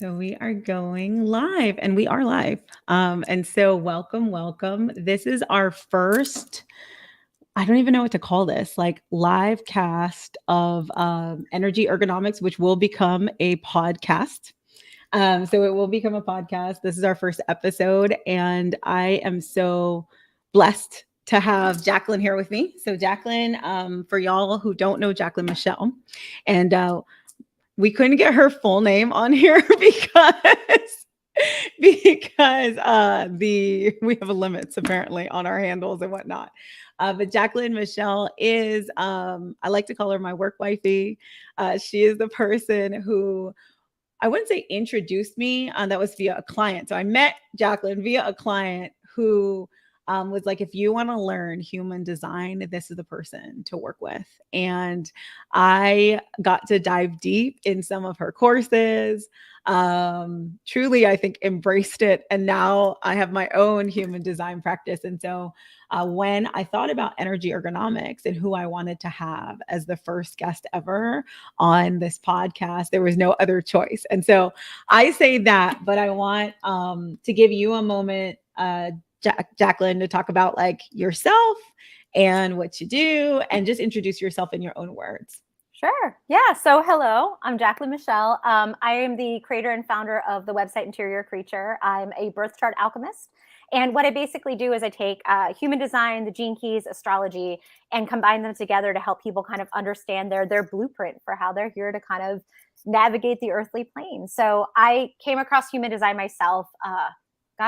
So we are going live and we are live. And so welcome. This is our first, I don't even know what to call this, like live cast of Energy Ergonomics, which will become a podcast. So it will become a podcast. This is our first episode, and I am so blessed to have Jaclyn here with me. So Jaclyn, for y'all who don't know Jaclyn Michelle, and we couldn't get her full name on here because we have limits apparently on our handles and whatnot. But Jaclyn Michelle is I like to call her my work wifey. She is the person who I wouldn't say introduced me. That was via a client. So I met Jaclyn via a client who was like, if you want to learn human design, this is the person to work with. And I got to dive deep in some of her courses. Truly, I think embraced it. And now I have my own human design practice. And so when I thought about energy ergonomics and who I wanted to have as the first guest ever on this podcast, there was no other choice. And so I say that, but I want to give you a moment, Jaclyn, to talk about like yourself and what you do and just introduce yourself in your own words. Sure. Yeah. So hello, I'm Jaclyn Michelle. I am the creator and founder of the website Interior Creature. I'm a birth chart alchemist. And what I basically do is I take human design, the gene keys, astrology, and combine them together to help people kind of understand their blueprint for how they're here to kind of navigate the earthly plane. So I came across human design myself,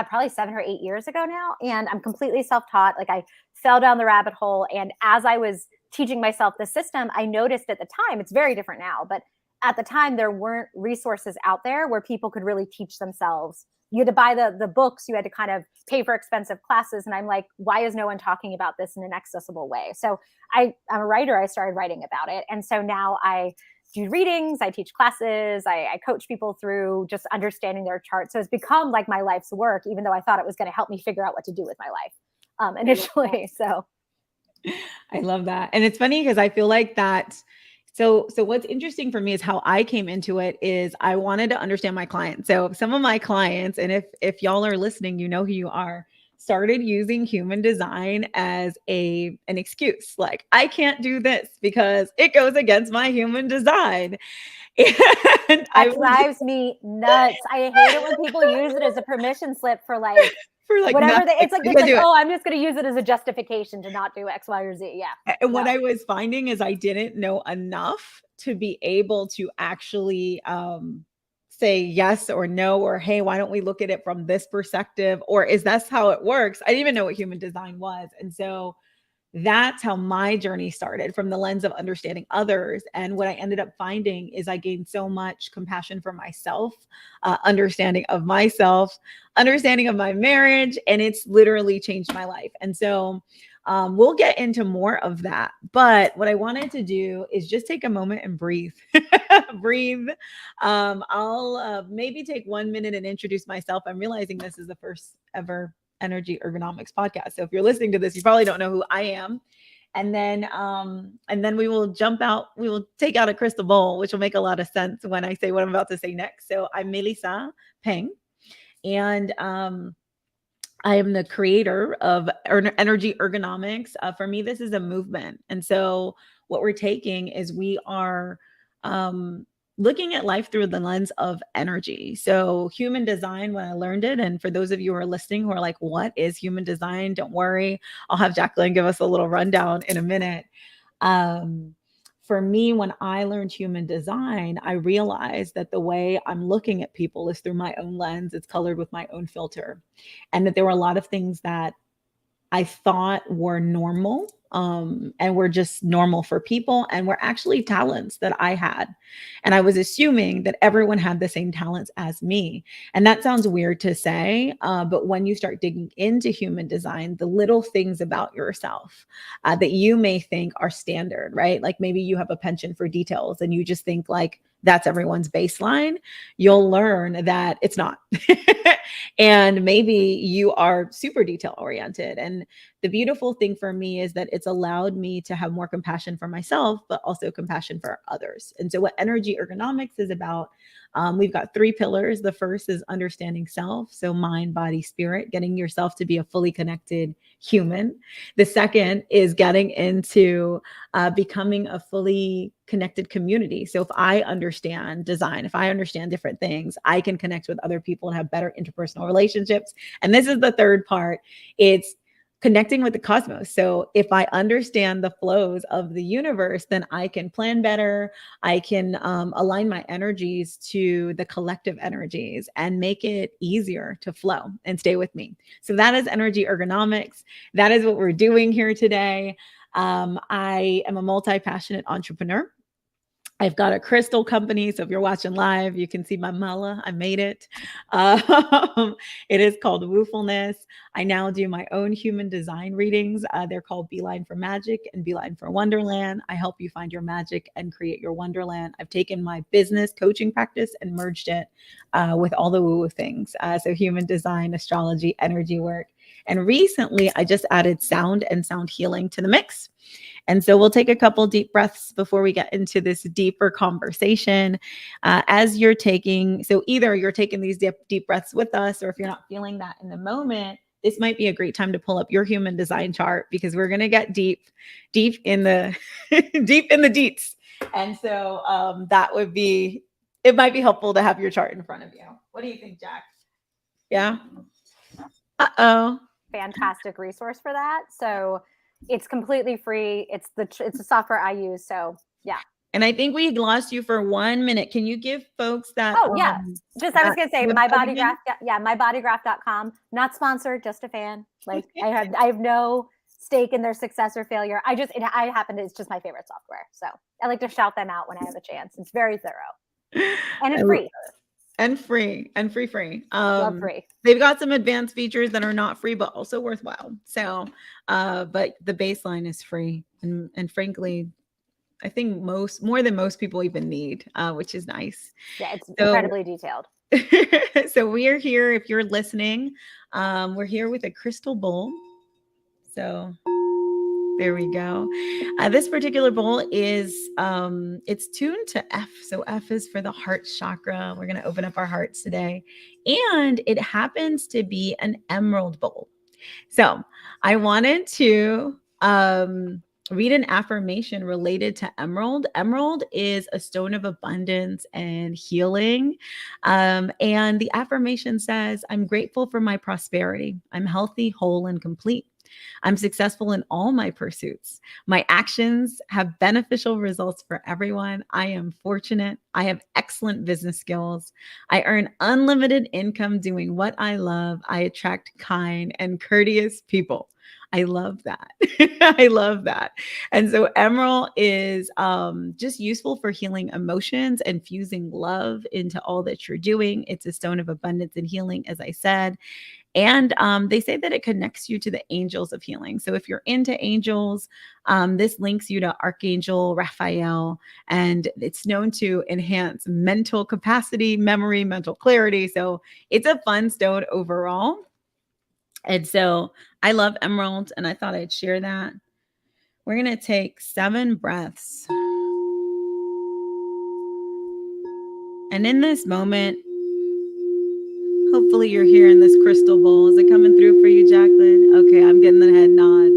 probably 7 or 8 years ago now. And I'm completely self-taught. Like I fell down the rabbit hole. And as I was teaching myself the system, I noticed at the time, it's very different now, but at the time there weren't resources out there where people could really teach themselves. You had to buy the books, you had to kind of pay for expensive classes. And I'm like, why is no one talking about this in an accessible way? So I'm a writer, I started writing about it. And so now I do readings, I teach classes, I coach people through just understanding their chart. So it's become like my life's work, even though I thought it was going to help me figure out what to do with my life initially. So I love that. And it's funny because I feel like that. So what's interesting for me is how I came into it is I wanted to understand my clients. So some of my clients, and if y'all are listening, you know who you are, started using human design as an excuse. Like, I can't do this because it goes against my human design. And that drives me nuts. I hate it when people use it as a permission slip for like whatever it's like oh, I'm just going to use it as a justification to not do X, Y, or Z. Yeah. And what I was finding is I didn't know enough to be able to actually say yes or no, or hey, why don't we look at it from this perspective? Or is that's how it works? I didn't even know what human design was. And so that's how my journey started, from the lens of understanding others. And what I ended up finding is I gained so much compassion for myself, understanding of myself, understanding of my marriage, and it's literally changed my life. And so we'll get into more of that. But what I wanted to do is just take a moment and breathe. Breathe. I'll maybe take 1 minute and introduce myself. I'm realizing this is the first ever Energy Ergonomics podcast. So if you're listening to this, you probably don't know who I am. And then we will jump out, we will take out a crystal ball, which will make a lot of sense when I say what I'm about to say next. So I'm Mélissa Peng, and I am the creator of Energy Ergonomics. For me, this is a movement. And so what we're taking is we are looking at life through the lens of energy. So human design, when I learned it, and for those of you who are listening who are like, what is human design? Don't worry. I'll have Jaclyn give us a little rundown in a minute. For me, when I learned human design, I realized that the way I'm looking at people is through my own lens. It's colored with my own filter. And that there were a lot of things that I thought were normal, and were just normal for people, and were actually talents that I had. And I was assuming that everyone had the same talents as me. And that sounds weird to say, but when you start digging into human design, the little things about yourself that you may think are standard, right? Like maybe you have a penchant for details and you just think like that's everyone's baseline. You'll learn that it's not. And maybe you are super detail oriented. And the beautiful thing for me is that it's allowed me to have more compassion for myself, but also compassion for others. And so what energy ergonomics is about We've got 3 pillars. The first is understanding self. So mind, body, spirit, getting yourself to be a fully connected human. The second is getting into becoming a fully connected community. So if I understand design, if I understand different things, I can connect with other people and have better interpersonal relationships. And this is the third part. It's connecting with the cosmos. So if I understand the flows of the universe, then I can plan better. I can align my energies to the collective energies and make it easier to flow and stay with me. So that is energy ergonomics. That is what we're doing here today. I am a multi-passionate entrepreneur. I've got a crystal company. So if you're watching live, you can see my mala. I made it. It is called Woofulness. I now do my own human design readings. They're called Beeline for Magic and Beeline for Wonderland. I help you find your magic and create your wonderland. I've taken my business coaching practice and merged it with all the woo-woo things. So human design, astrology, energy work. And recently, I just added sound and sound healing to the mix. And so we'll take a couple deep breaths before we get into this deeper conversation. As you're taking, so either you're taking these deep breaths with us, or if you're not feeling that in the moment, this might be a great time to pull up your human design chart, because we're going to get deep in the deep in the deets. And so that would be, it might be helpful to have your chart in front of you. What do you think, Jack? Yeah. Uh-oh. Fantastic resource for that. So it's completely free. It's the software I use. So yeah. And I think we lost you for 1 minute. Can you give folks that? Oh yeah. Just I was gonna say my bodygraph. Yeah, mybodygraph.com. Not sponsored, just a fan. Like I have no stake in their success or failure. I happen to, it's just my favorite software. So I like to shout them out when I have a chance. It's very thorough. And it's free. And free. Love free. They've got some advanced features that are not free, but also worthwhile. So, but the baseline is free. And frankly, I think more than most people even need, which is nice. Yeah, it's incredibly detailed. So we are here. If you're listening, we're here with a crystal bowl. So there we go. This particular bowl is it's tuned to F. So F is for the heart chakra. We're going to open up our hearts today. And it happens to be an emerald bowl. So I wanted to read an affirmation related to emerald. Emerald is a stone of abundance and healing. And the affirmation says, I'm grateful for my prosperity. I'm healthy, whole, and complete. I'm successful in all my pursuits. My actions have beneficial results for everyone. I am fortunate. I have excellent business skills. I earn unlimited income doing what I love. I attract kind and courteous people. I love that. I love that. And so emerald is just useful for healing emotions and fusing love into all that you're doing. It's a stone of abundance and healing, as I said. And they say that it connects you to the angels of healing. So if you're into angels, this links you to Archangel Raphael, and it's known to enhance mental capacity, memory, mental clarity. So it's a fun stone overall. And so I love emerald, and I thought I'd share that. We're going to take 7 breaths. And in this moment, hopefully you're hearing this crystal bowl. Is it coming through for you, Jaclyn? Okay, I'm getting the head nod.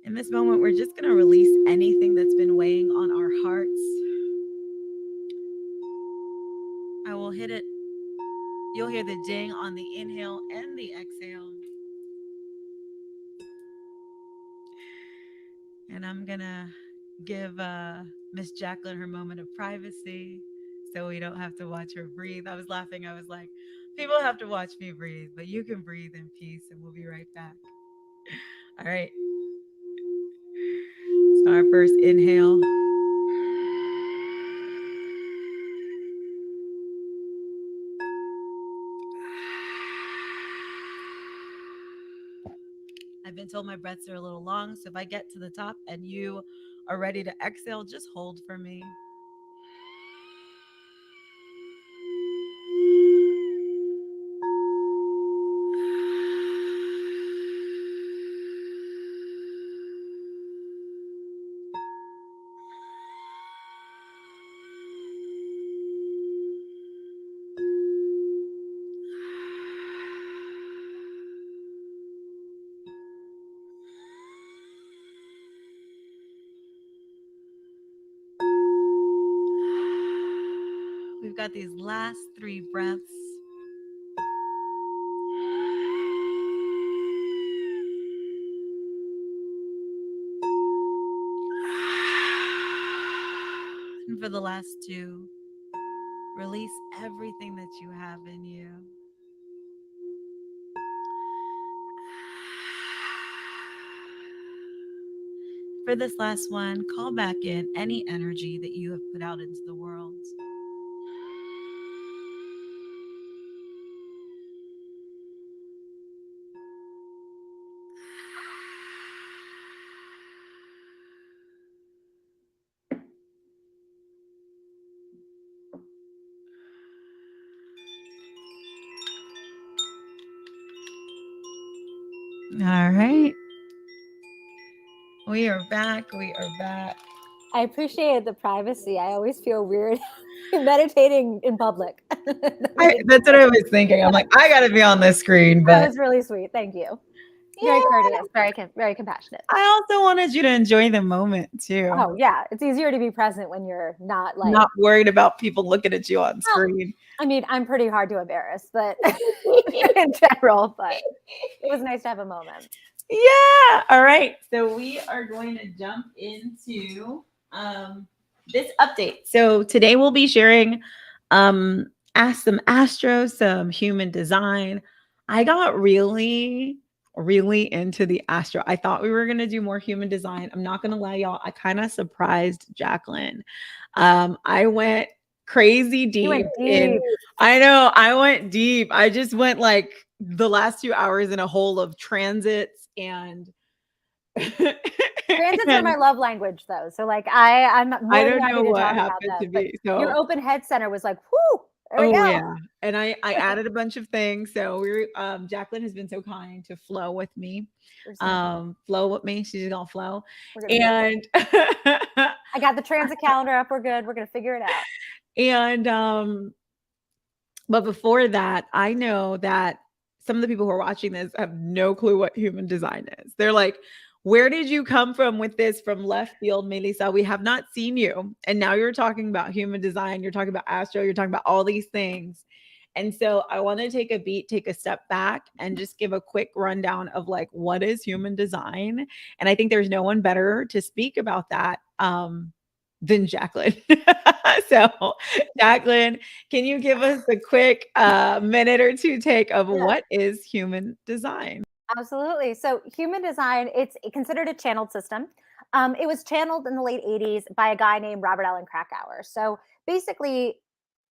In this moment, we're just going to release anything that's been weighing on our hearts. I will hit it. You'll hear the ding on the inhale and the exhale. And I'm going to give Miss Jaclyn her moment of privacy so we don't have to watch her breathe. I was laughing. I was like, people have to watch me breathe, but you can breathe in peace, and we'll be right back. All right. So our first inhale. I've been told my breaths are a little long, so if I get to the top and you are ready to exhale, just hold for me. We've got these last 3 breaths. And for the last 2, release everything that you have in you. For this last one, call back in any energy that you have put out into the world. All right. We are back. We are back. I appreciate the privacy. I always feel weird meditating in public. That's what I was thinking. I'm like, I got to be on this screen, That but was really sweet. Thank you. Very courteous, very compassionate. I also wanted you to enjoy the moment too. Oh yeah, it's easier to be present when you're not like Not worried about people looking at you on screen. I mean, I'm pretty hard to embarrass, but in general, but it was nice to have a moment. Yeah. All right. So we are going to jump into this update. So today we'll be sharing some astro, some human design. I got really into the astro. I thought we were going to do more human design. I'm not going to lie, y'all. I kind of surprised Jaclyn. I went crazy deep. I know I went deep. I just went like the last 2 hours in a hole of transits and transits are my love language though. So like I'm more I than don't happy know to what talk about happened that. to me. So your open head center was like, whoo, there we go. Yeah. And I added a bunch of things. So we Jaclyn has been so kind to flow with me. Flow with me. She's gonna flow. And I got the transit calendar up. We're good. We're gonna figure it out. And but before that, I know that some of the people who are watching this have no clue what human design is. They're like, where did you come from with this from left field, Mélissa? We have not seen you. And now you're talking about human design. You're talking about astro. You're talking about all these things. And so I want to take a step back and just give a quick rundown of like, what is human design? And I think there's no one better to speak about that than Jaclyn. So Jaclyn, can you give us a quick minute or two take of what is human design? Absolutely. So human design, it's considered a channeled system. It was channeled in the late 80s by a guy named Robert Allen Krakauer. So basically,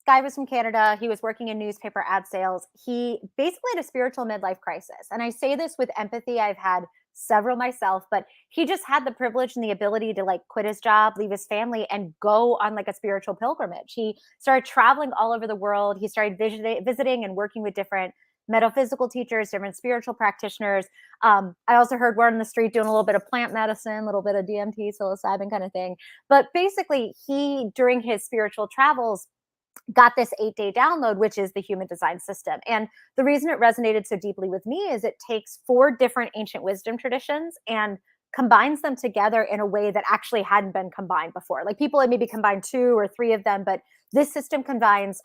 guy was from Canada. He was working in newspaper ad sales. He basically had a spiritual midlife crisis. And I say this with empathy. I've had several myself, but he just had the privilege and the ability to like quit his job, leave his family, and go on like a spiritual pilgrimage. He started traveling all over the world. He started visiting and working with different metaphysical teachers, different spiritual practitioners. I also heard word on the street doing a little bit of plant medicine, a little bit of DMT, psilocybin kind of thing. But basically, he, during his spiritual travels, got this 8-day download, which is the human design system. And the reason it resonated so deeply with me is it takes 4 different ancient wisdom traditions and combines them together in a way that actually hadn't been combined before. Like people had maybe combined 2 or 3 of them, but this system combines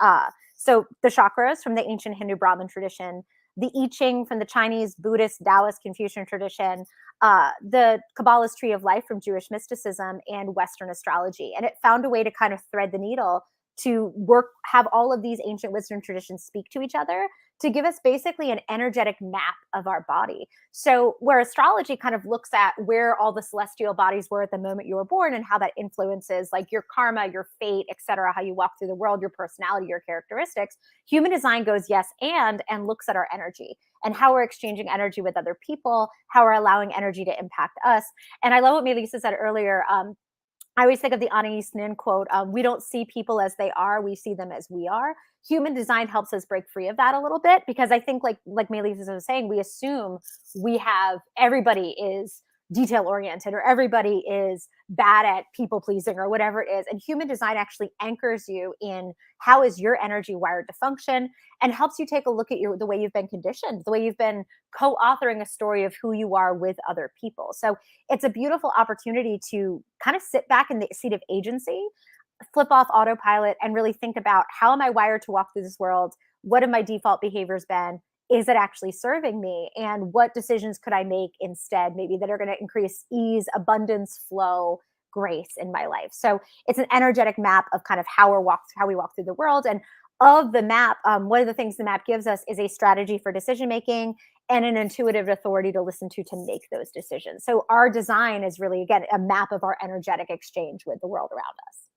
so the chakras from the ancient Hindu Brahmin tradition, the I Ching from the Chinese, Buddhist, Taoist, Confucian tradition, the Kabbalist tree of life from Jewish mysticism, and Western astrology. And it found a way to kind of thread the needle to have all of these ancient wisdom traditions speak to each other to give us basically an energetic map of our body. So where astrology kind of looks at where all the celestial bodies were at the moment you were born and how that influences like your karma, your fate, etc., how you walk through the world, your personality, your characteristics, human design goes yes and looks at our energy and how we're exchanging energy with other people, how we're allowing energy to impact us. And I love what Mélissa said earlier. I always think of the Anais Nin quote, we don't see people as they are, we see them as we are. Human design helps us break free of that a little bit because I think like Mélissa was saying, we assume everybody is detail oriented or everybody is bad at people pleasing or whatever it is. And human design actually anchors you in how is your energy wired to function and helps you take a look at the way you've been conditioned, the way you've been co-authoring a story of who you are with other people. So it's a beautiful opportunity to kind of sit back in the seat of agency flip off autopilot and really think about, how am I wired to walk through this world? What have my default behaviors been? Is it actually serving me? And what decisions could I make instead, maybe that are going to increase ease, abundance, flow, grace in my life? So it's an energetic map of kind of how we walk through the world. And of the map, one of the things the map gives us is a strategy for decision making and an intuitive authority to listen to make those decisions. So our design is really, again, a map of our energetic exchange with the world around us.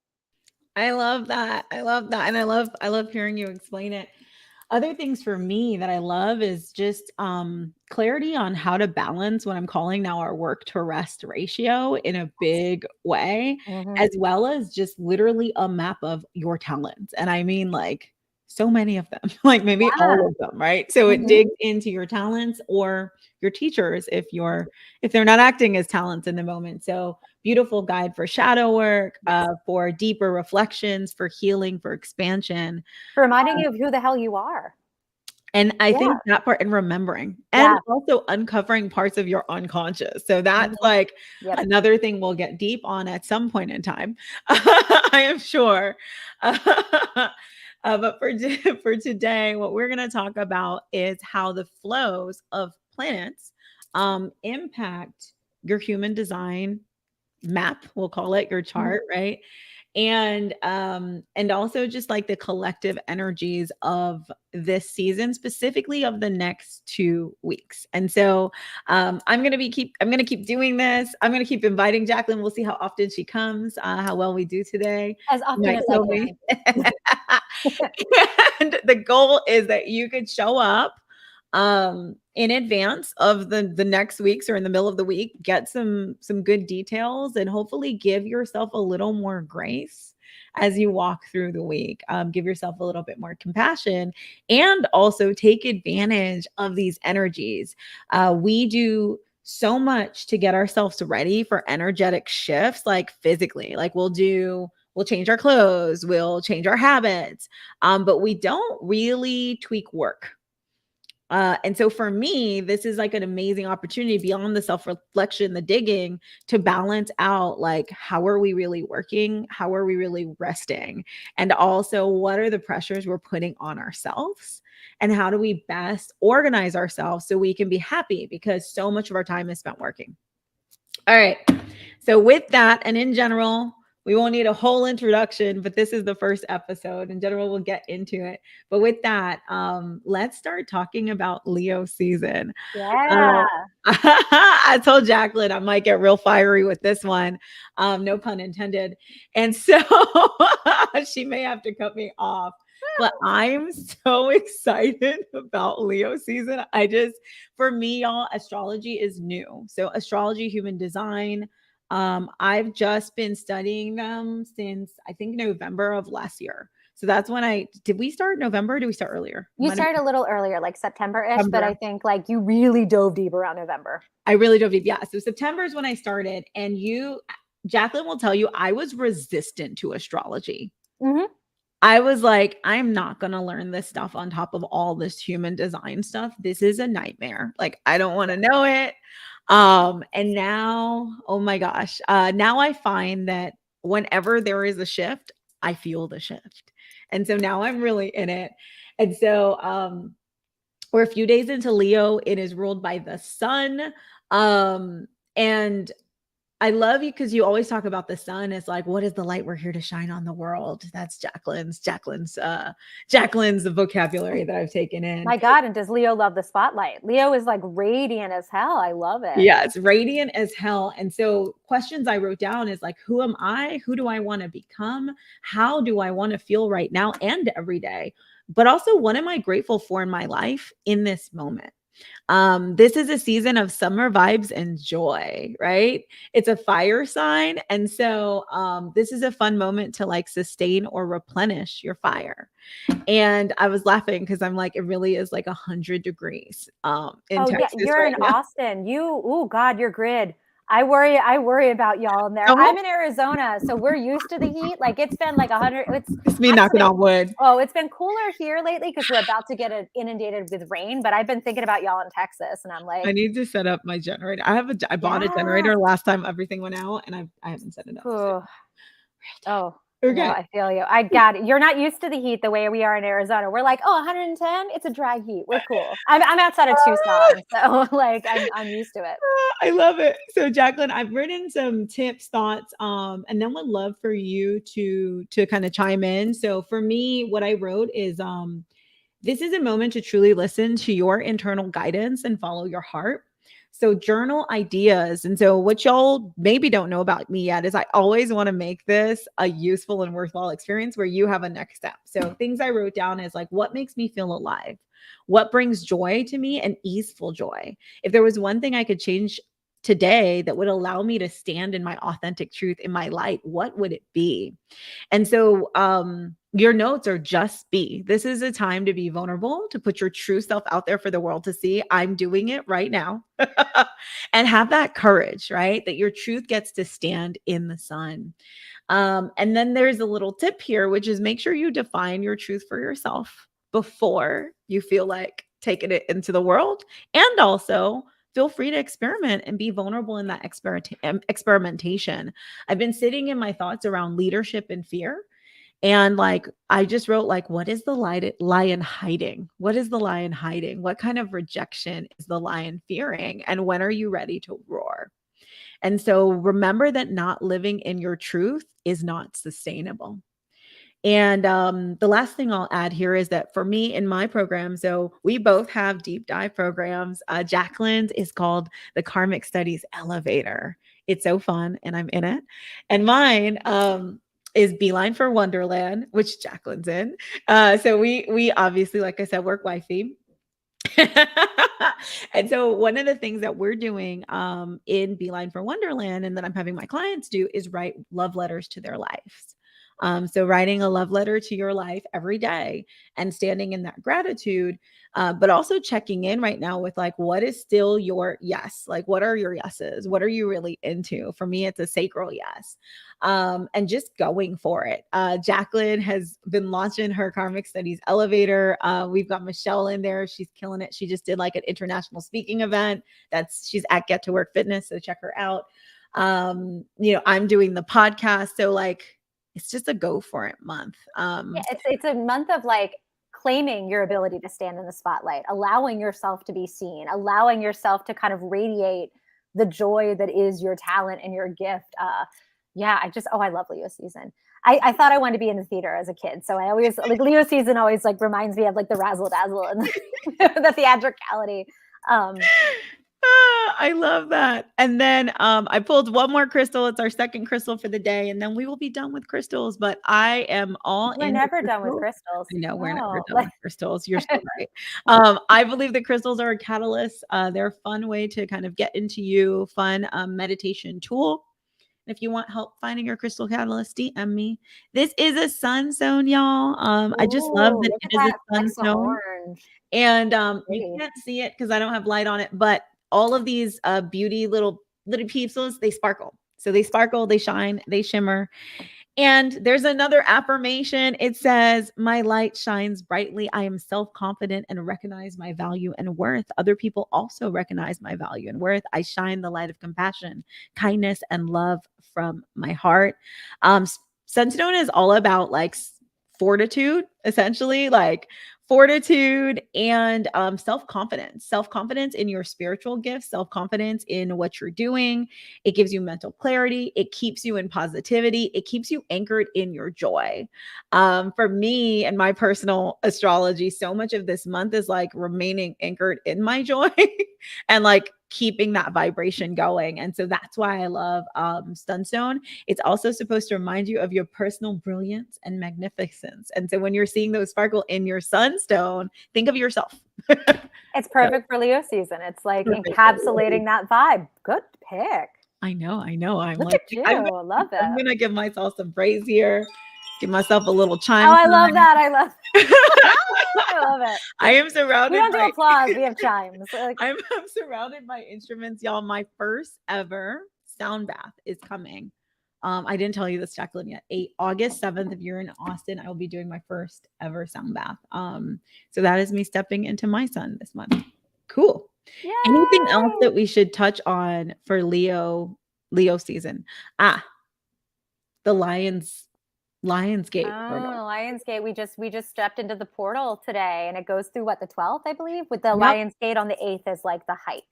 I love that. I love that. And I love hearing you explain it. Other things for me that I love is just clarity on how to balance what I'm calling now our work to rest ratio in a big way, Mm-hmm. as well as just literally a map of your talents. And I mean, like, so many of them, like maybe Yeah. all of them, right? So it Mm-hmm. digs into your talents or your teachers if they're not acting as talents in the moment. So beautiful guide for shadow work, Yes. for deeper reflections, for healing, for expansion. For reminding you of who the hell you are. And I Yeah. think that part, and remembering, and Yeah. also uncovering parts of your unconscious. So that's Mm-hmm. like Yep. another thing we'll get deep on at some point in time. I am sure. But for today, what we're going to talk about is how the flows of planets impact your human design map, we'll call it your Mm-hmm. chart, right? And also just like the collective energies of this season, specifically of the next 2 weeks. And so I'm gonna keep doing this. I'm gonna keep inviting Jaclyn. We'll see how often she comes, how well we do today. As You often might as I kill me. And the goal is that you could show up in advance of the next weeks or in the middle of the week, get some good details, and hopefully give yourself a little more grace as you walk through the week. Give yourself a little bit more compassion, and also take advantage of these energies. We do so much to get ourselves ready for energetic shifts, like physically. Like we'll change our clothes, we'll change our habits, but we don't really tweak work. And so for me, this is like an amazing opportunity beyond the self reflection, the digging, to balance out, like, how are we really working? How are we really resting? And also, what are the pressures we're putting on ourselves? And how do we best organize ourselves so we can be happy? Because so much of our time is spent working. All right. So, with that, and in general, we won't need a whole introduction, but this is the first episode. In general, we'll get into it. But with that, let's start talking about Leo season. Yeah. I told Jaclyn I might get real fiery with this one. No pun intended. And so she may have to cut me off. But I'm so excited about Leo season. For me, y'all, astrology is new. So, astrology, human design, I've just been studying them since I think November of last year. So that's when did we start November? Or did we start earlier? You started a little earlier, like September-ish, but September. I think like you really dove deep around November. I really dove deep. Yeah. So September is when I started, and Jaclyn will tell you, I was resistant to astrology. Mm-hmm. I was like, I'm not going to learn this stuff on top of all this human design stuff. This is a nightmare. Like, I don't want to know it. And now, oh my gosh, now I find that whenever there is a shift, I feel the shift. And so now I'm really in it. And so, we're a few days into Leo. It is ruled by the sun. And I love you because you always talk about the sun as like, what is the light we're here to shine on the world? That's Jaclyn's vocabulary that I've taken in. My God, and does Leo love the spotlight? Leo is like radiant as hell. I love it. Yeah, it's radiant as hell. And so questions I wrote down is like, who am I? Who do I want to become? How do I want to feel right now and every day? But also, what am I grateful for in my life in this moment? This is a season of summer vibes and joy, right? It's a fire sign. And so this is a fun moment to like sustain or replenish your fire. And I was laughing because I'm like, it really is like 100 degrees in Oh yeah, Texas you're right in now. Austin. Oh God, your grid. I worry about y'all in there. Uh-huh. I'm in Arizona, so we're used to the heat. Like it's been like 100. It's me knocking on wood. It's been cooler here lately because we're about to get inundated with rain. But I've been thinking about y'all in Texas, and I'm like, I need to set up my generator. I bought a yeah. generator last time everything went out, and I haven't set it up. So. Oh, No, Okay. I feel you. I got it. You're not used to the heat the way we are in Arizona. We're like, oh, 110. It's a dry heat. We're cool. I'm outside of Tucson, so like I'm used to it. I love it. So Jaclyn, I've written some tips, thoughts, and then would love for you to kind of chime in. So for me, what I wrote is this is a moment to truly listen to your internal guidance and follow your heart. So journal ideas. And so what y'all maybe don't know about me yet is I always want to make this a useful and worthwhile experience where you have a next step. So things I wrote down is like, what makes me feel alive? What brings joy to me and easeful joy? If there was one thing I could change today that would allow me to stand in my authentic truth in my light, what would it be? And so your notes are just be. This is a time to be vulnerable, to put your true self out there for the world to see. I'm doing it right now. And have that courage, right? That your truth gets to stand in the sun. And then there's a little tip here, which is make sure you define your truth for yourself before you feel like taking it into the world. And also feel free to experiment and be vulnerable in that experimentation. I've been sitting in my thoughts around leadership and fear. And like, I just wrote, like, what is the lion hiding? What is the lion hiding? What kind of rejection is the lion fearing? And when are you ready to roar? And so remember that not living in your truth is not sustainable. And the last thing I'll add here is that for me in my program, so we both have deep dive programs. Jaclyn's is called the Karmic Studies Elevator. It's so fun, and I'm in it. And mine is Beeline for Wonderland, which Jaclyn's in. So we obviously, like I said, work wifey. And so one of the things that we're doing in Beeline for Wonderland and that I'm having my clients do is write love letters to their lives. So writing a love letter to your life every day and standing in that gratitude, but also checking in right now with like, what is still your yes? Like, what are your yeses? What are you really into? For me, it's a sacral yes. And just going for it. Jaclyn has been launching her Karmic Studies Elevator. We've got Michelle in there. She's killing it. She just did like an international speaking event. She's at Get to Work Fitness. So check her out. I'm doing the podcast. So like, it's just a go for it month. Yeah, it's a month of like claiming your ability to stand in the spotlight, allowing yourself to be seen, allowing yourself to kind of radiate the joy that is your talent and your gift. I love Leo season. I thought I wanted to be in the theater as a kid. So I always like Leo season always like reminds me of like the razzle dazzle and the theatricality. I love that. And then I pulled one more crystal. It's our second crystal for the day, and then we will be done with crystals. But I am all We're in. never done with crystals. I know we're never No, done with crystals. You're so right. I believe that crystals are a catalyst. They're a fun way to kind of get into you, fun meditation tool. If you want help finding your crystal catalyst, DM me. This is a sunstone, y'all. I just love Ooh, that look it at is that a excellent sunstone. orange. And you Pretty. can't see it because I don't have light on it, but all of these beauty little peepsels, they sparkle. So they sparkle, they shine, they shimmer. And there's another affirmation. It says, my light shines brightly. I am self-confident and recognize my value and worth. Other people also recognize my value and worth. I shine the light of compassion, kindness, and love from my heart. Sunstone is all about like fortitude, essentially, like fortitude and self-confidence in your spiritual gifts, self-confidence in what you're doing. It gives you mental clarity. It keeps you in positivity. It keeps you anchored in your joy. For me and my personal astrology, so much of this month is like remaining anchored in my joy and like keeping that vibration going. And so that's why I love Sunstone. It's also supposed to remind you of your personal brilliance and magnificence. And so when you're seeing those sparkle in your sunstone, think of yourself. It's perfect for Leo season. It's like encapsulating that vibe. Good pick. I know. I'm Look like, at you. I love I'm it. gonna give myself some praise here. Give myself a little chime. Oh, I love that. I love it. I am surrounded. We don't do applause. We have chimes. I'm surrounded by instruments, y'all. My first ever sound bath is coming. I didn't tell you this, Jaclyn, yet. August 7th, if you're in Austin, I will be doing my first ever sound bath. So that is me stepping into my sun this month. Cool. Yay! Anything else that we should touch on for Leo season? The lions Lionsgate portal. Oh, Lionsgate. We just stepped into the portal today, and it goes through what, the 12th, I believe, with the Yep. Lionsgate on the 8th is like the height,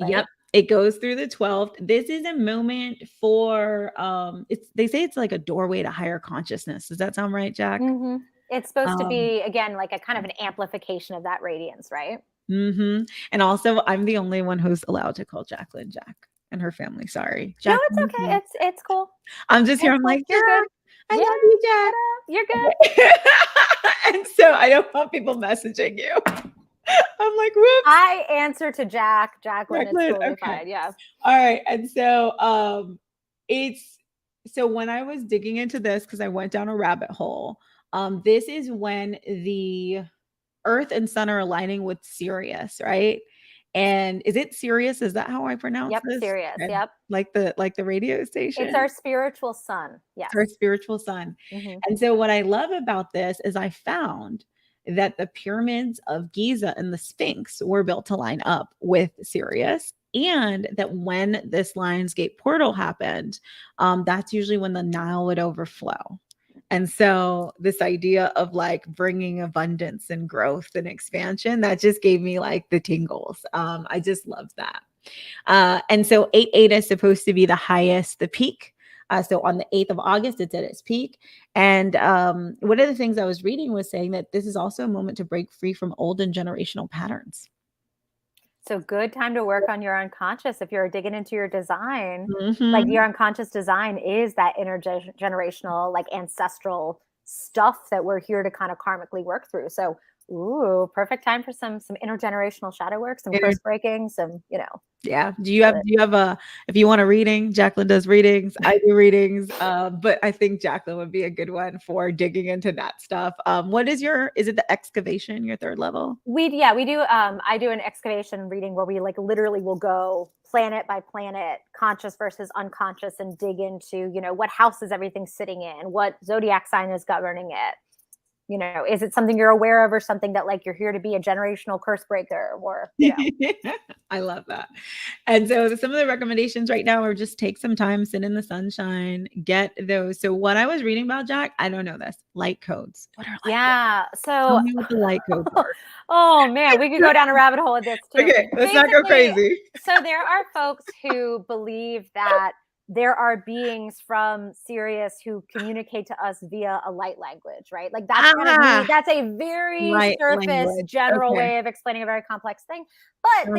right? Yep. It goes through the 12th. This is a moment for it's they say it's like a doorway to higher consciousness. Does that sound right, Jack? Mm-hmm. It's supposed to Um be, again, like a kind of an amplification of that radiance, right? and also I'm the only one who's allowed to call Jaclyn Jack and her family. Sorry. No, it's Jaclyn. okay. It's cool. I'm just here. It's I'm cool. like, You're good. Jack, I Yeah, love you, Jack. you're good. Okay. And so I don't want people messaging you. I'm like, whoops. I answer to Jaclyn. It's Jaclyn, totally okay. fine. Yeah. All right. And so it's so when I was digging into this, because I went down a rabbit hole, this is when the Earth and Sun are aligning with Sirius, right? And is it Sirius? Is that how I pronounce Yep. this? Sirius. Okay. Yep. Like the radio station. It's our spiritual sun. Yes. It's our spiritual sun. Mm-hmm. And so what I love about this is I found that the pyramids of Giza and the Sphinx were built to line up with Sirius. And that when this Lionsgate portal happened, that's usually when the Nile would overflow. And so this idea of like bringing abundance and growth and expansion, that just gave me like the tingles. I just love that. And so 8-8 is supposed to be the highest, the peak. So on the 8th of August, it's at its peak. And one of the things I was reading was saying that this is also a moment to break free from old and generational patterns. So good time to work on your unconscious. If you're digging into your design, Mm-hmm. like your unconscious design is that intergenerational, like ancestral stuff that we're here to kind of karmically work through. So, ooh, perfect time for some intergenerational shadow work, some curse breaking, some, Yeah. Do you have a, if you want a reading, Jaclyn does readings, I do readings. But I think Jaclyn would be a good one for digging into that stuff. What is is it the excavation, your third level? We do. I do an excavation reading where we like literally will go planet by planet, conscious versus unconscious, and dig into, what house is everything sitting in? What zodiac sign is governing it? Is it something you're aware of, or something that like you're here to be a generational curse breaker, or, I love that. And so some of the recommendations right now are just take some time, sit in the sunshine, get those. So what I was reading about, Jack, I don't know this. Light codes. What are light codes? So Tell me what the light codes are. Oh man, we could go down a rabbit hole with this too. Okay, let's not go crazy. So there are folks who believe that there are beings from Sirius who communicate to us via a light language, right? Like that's that's a very surface general way of explaining a very complex thing. But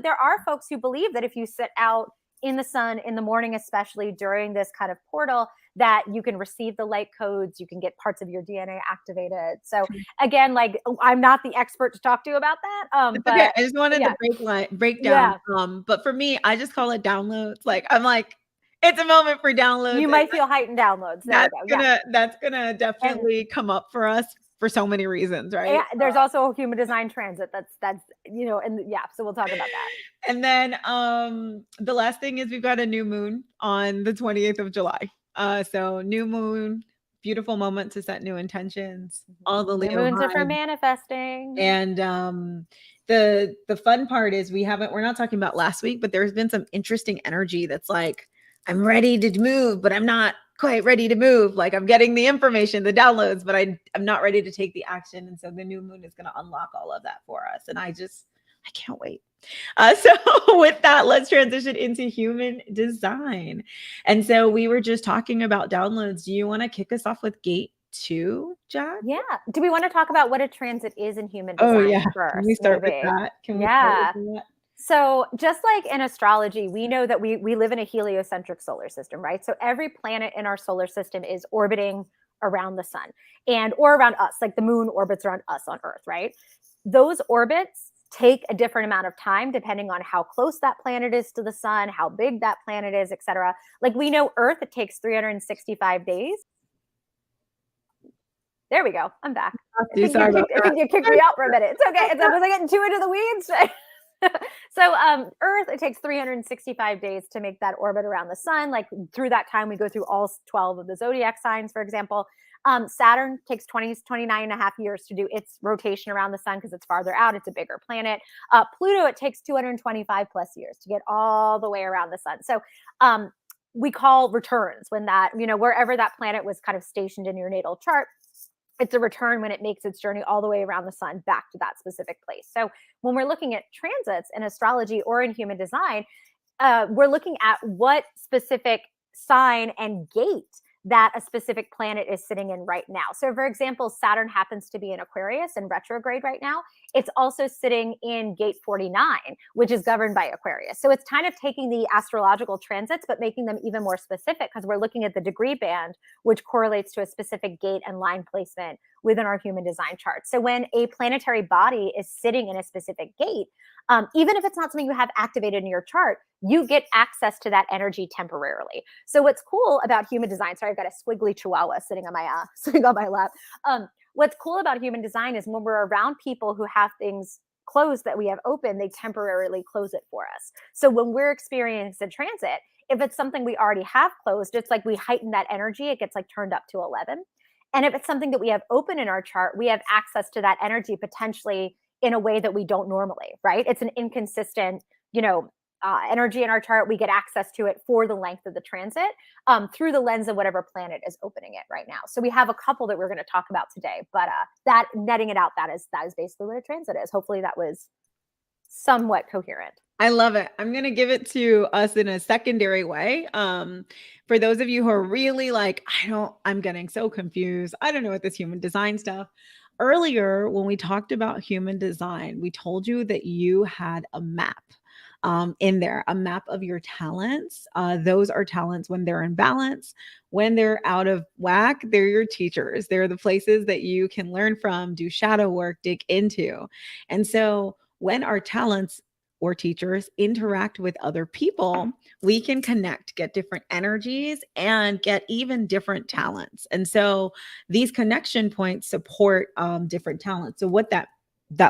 there are folks who believe that if you sit out in the sun in the morning, especially during this kind of portal, that you can receive the light codes, you can get parts of your DNA activated. So again, like I'm not the expert to talk to you about that. But okay. I just wanted the breakdown. Yeah. But for me, I just call it downloads. Like I'm like, it's a moment for downloads. You might feel heightened downloads. That's gonna definitely come up for us for so many reasons, right? Yeah, there's also a human design transit that's and so we'll talk about that. And then the last thing is we've got a new moon on the 28th of July. So new moon, beautiful moment to set new intentions. All the Leo moons are for manifesting. And the fun part is we're not talking about last week, but there's been some interesting energy that's like, I'm ready to move, but I'm not quite ready to move. Like I'm getting the information, the downloads, but I'm not ready to take the action. And so the new moon is going to unlock all of that for us. And I can't wait. So with that, let's transition into human design. And so we were just talking about downloads. Do you want to kick us off with gate 2, Jack? Yeah. Do we want to talk about what a transit is in human design? Oh yeah. First? Can we start with that? So just like in astrology, we know that we live in a heliocentric solar system, right? So every planet in our solar system is orbiting around the sun or around us, like the moon orbits around us on Earth, right? Those orbits take a different amount of time depending on how close that planet is to the sun, how big that planet is, etc. Like we know Earth, it takes 365 days. There we go. I'm back. I think you kicked me out for a minute. It's okay. Was I getting too into the weeds? So Earth, it takes 365 days to make that orbit around the sun. Like through that time, we go through all 12 of the zodiac signs, for example. Saturn takes 29 and a half years to do its rotation around the sun because it's farther out. It's a bigger planet. Pluto, it takes 225 plus years to get all the way around the sun. So we call returns, when that, wherever that planet was kind of stationed in your natal chart, it's a return when it makes its journey all the way around the sun back to that specific place. So when we're looking at transits in astrology or in human design, we're looking at what specific sign and gate that a specific planet is sitting in right now. So, for example, Saturn happens to be in Aquarius in retrograde right now. It's also sitting in gate 49, which is governed by Aquarius. So it's kind of taking the astrological transits, but making them even more specific, because we're looking at the degree band, which correlates to a specific gate and line placement within our human design chart. So when a planetary body is sitting in a specific gate, even if it's not something you have activated in your chart, you get access to that energy temporarily. So what's cool about human design, sorry, I've got a squiggly chihuahua sitting on my sitting on my lap. What's cool about human design is when we're around people who have things closed that we have open, they temporarily close it for us. So when we're experiencing a transit, if it's something we already have closed, it's like we heighten that energy. It gets like turned up to 11. And if it's something that we have open in our chart, we have access to that energy potentially in a way that we don't normally, right? It's an inconsistent, energy in our chart. We get access to it for the length of the transit through the lens of whatever planet is opening it right now. So we have a couple that we're going to talk about today, but that netting it out, that is basically what a transit is. Hopefully that was somewhat coherent. I love it. I'm going to give it to us in a secondary way. For those of you who are really like, I'm getting so confused. I don't know what this human design stuff. Earlier, when we talked about human design, we told you that you had a map in there, a map of your talents. Those are talents when they're in balance. When they're out of whack, they're your teachers. They're the places that you can learn from, do shadow work, dig into. And so when our talents or teachers interact with other people, we can connect, get different energies, and get even different talents. And so these connection points support different talents. So what that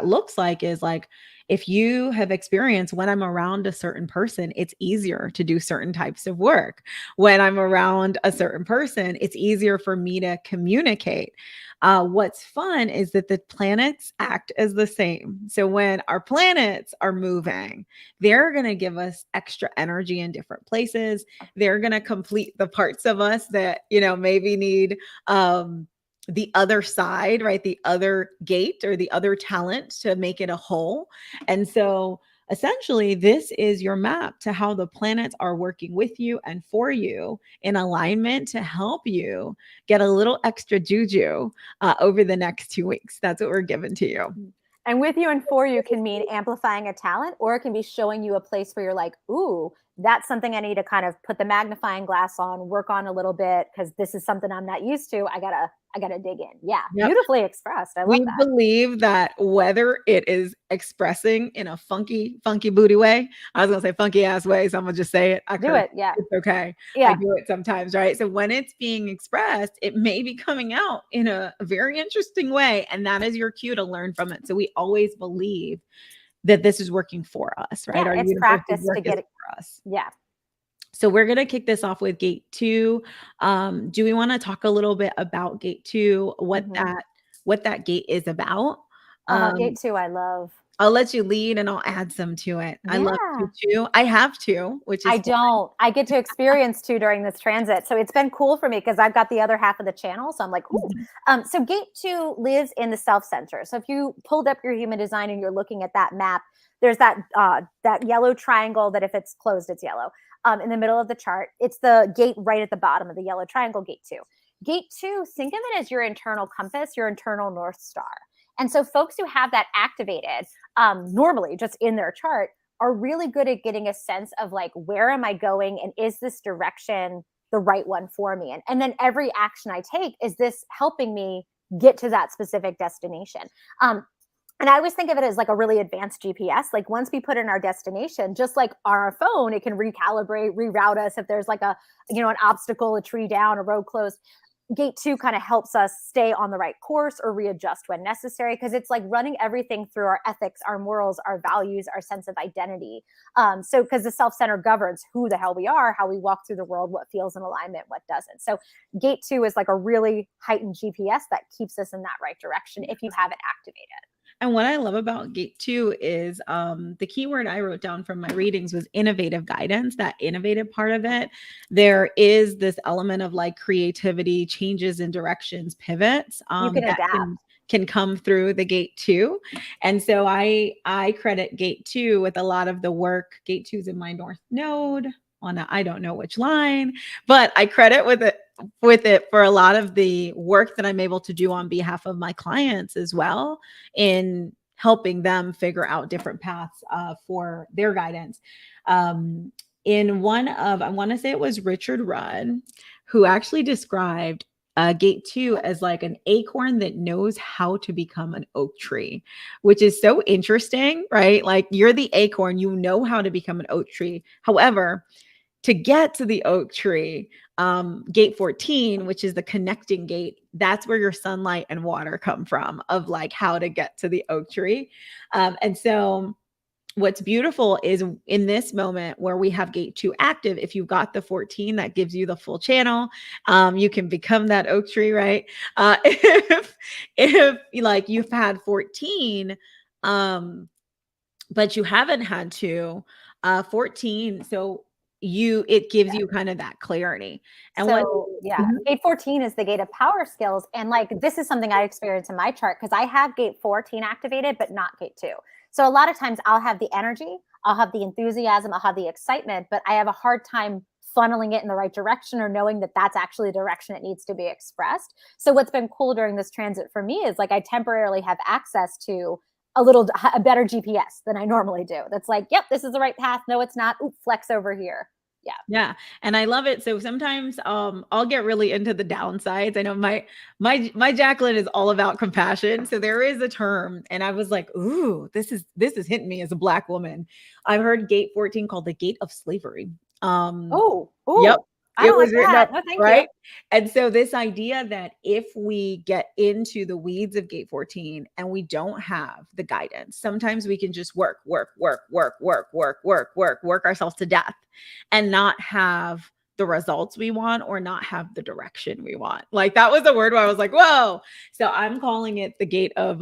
looks like is like, if you have experienced, when I'm around a certain person, it's easier to do certain types of work. When I'm around a certain person, it's easier for me to communicate. What's fun is that the planets act as the same. So when our planets are moving, they're going to give us extra energy in different places. They're going to complete the parts of us that, maybe need the other side, right? The other gate or the other talent to make it a whole. And so essentially, this is your map to how the planets are working with you and for you in alignment to help you get a little extra juju over the next 2 weeks. That's what we're giving to you. And with you and for you can mean amplifying a talent, or it can be showing you a place where you're like, ooh, that's something I need to kind of put the magnifying glass on, work on a little bit, because this is something I'm not used to. I gotta dig in. Yeah. Yep. Beautifully expressed. I love We that. believe that whether it is expressing in a funky booty way, I was gonna say funky ass way, so I'm gonna just say it. Do it. Yeah. It's okay. Yeah. I do it sometimes, right? So when it's being expressed, it may be coming out in a very interesting way, and that is your cue to learn from it. So we always believe that this is working for us, right? Yeah, our it's practice to get it for us. Yeah. So we're going to kick this off with gate 2. Do we want to talk a little bit about gate 2, what that gate is about? Gate 2, I love. I'll let you lead and I'll add some to it. Yeah. I love 2. I have 2, which is I get to experience 2 during this transit. So it's been cool for me because I've got the other half of the channel. So I'm like, ooh. So gate 2 lives in the self-center. So if you pulled up your human design and you're looking at that map, there's that yellow triangle that if it's closed, it's yellow. In the middle of the chart, it's the gate right at the bottom of the yellow triangle, gate 2. Gate 2, think of it as your internal compass, your internal North Star. And so folks who have that activated normally just in their chart are really good at getting a sense of like, where am I going? And is this direction the right one for me? And then every action I take, is this helping me get to that specific destination? And I always think of it as like a really advanced GPS. Like once we put in our destination, just like on our phone, it can recalibrate, reroute us if there's like an obstacle, a tree down, a road closed. Gate 2 kind of helps us stay on the right course or readjust when necessary, because it's like running everything through our ethics, our morals, our values, our sense of identity. So because the self-center governs who the hell we are, how we walk through the world, what feels in alignment, what doesn't. So gate 2 is like a really heightened GPS that keeps us in that right direction if you have it activated. And what I love about gate 2 is the keyword I wrote down from my readings was innovative guidance, that innovative part of it. There is this element of like creativity, changes in directions, pivots You can that adapt. can come through the gate 2. And so I credit gate 2 with a lot of the work. Gate 2 is in my north node on I don't know which line, but I credit with it for a lot of the work that I'm able to do on behalf of my clients as well, in helping them figure out different paths for their guidance. In one of, I want to say it was Richard Rudd, who actually described gate 2 as like an acorn that knows how to become an oak tree, which is so interesting, right? Like you're the acorn, you know how to become an oak tree. However, to get to the oak tree, gate 14, which is the connecting gate, that's where your sunlight and water come from, of like how to get to the oak tree. And so what's beautiful is in this moment where we have gate 2 active, if you've got the 14, that gives you the full channel. You can become that oak tree, right? If like you've had 14, but you haven't had 14, so it gives you kind of that clarity. And so gate 14 is the gate of power skills. And like, this is something I experience in my chart because I have gate 14 activated, but not gate 2. So a lot of times I'll have the energy, I'll have the enthusiasm, I'll have the excitement, but I have a hard time funneling it in the right direction or knowing that that's actually the direction it needs to be expressed. So what's been cool during this transit for me is like, I temporarily have access to a better GPS than I normally do. That's like, yep, this is the right path. No, it's not. Ooh, flex over here. Yeah. Yeah. And I love it. So sometimes I'll get really into the downsides. I know my Jaclyn is all about compassion. So there is a term, and I was like, ooh, this is hitting me as a Black woman. I've heard gate 14 called the gate of slavery. Yep. I don't like that. No, thank you. And so this idea that if we get into the weeds of gate 14 and we don't have the guidance, sometimes we can just work ourselves to death and not have the results we want or not have the direction we want. Like that was a word where I was like, whoa. So I'm calling it the gate of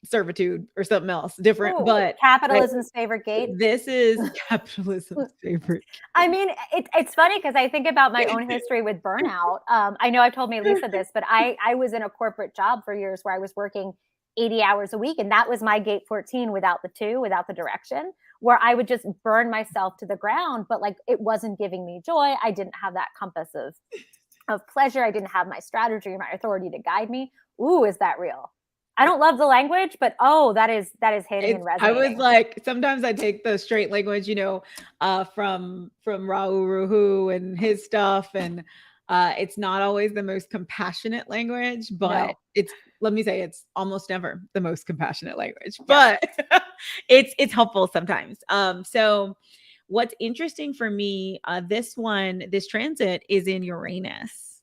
servitude or something else different. Ooh, but capitalism's favorite gate. This is capitalism's favorite. I mean, it's funny because I think about my own history with burnout. I know I've told Mélissa this, but I was in a corporate job for years where I was working 80 hours a week. And that was my gate 14 without the 2, without the direction, where I would just burn myself to the ground. But like, it wasn't giving me joy. I didn't have that compass of pleasure. I didn't have my strategy or my authority to guide me. Ooh, is that real? I don't love the language, but that is hitting and resonating. I was like, sometimes I take the straight language, from Raul Ruhu and his stuff, and it's not always the most compassionate language, but let me say, it's almost never the most compassionate language, but it's helpful sometimes. So what's interesting for me, this transit is in Uranus,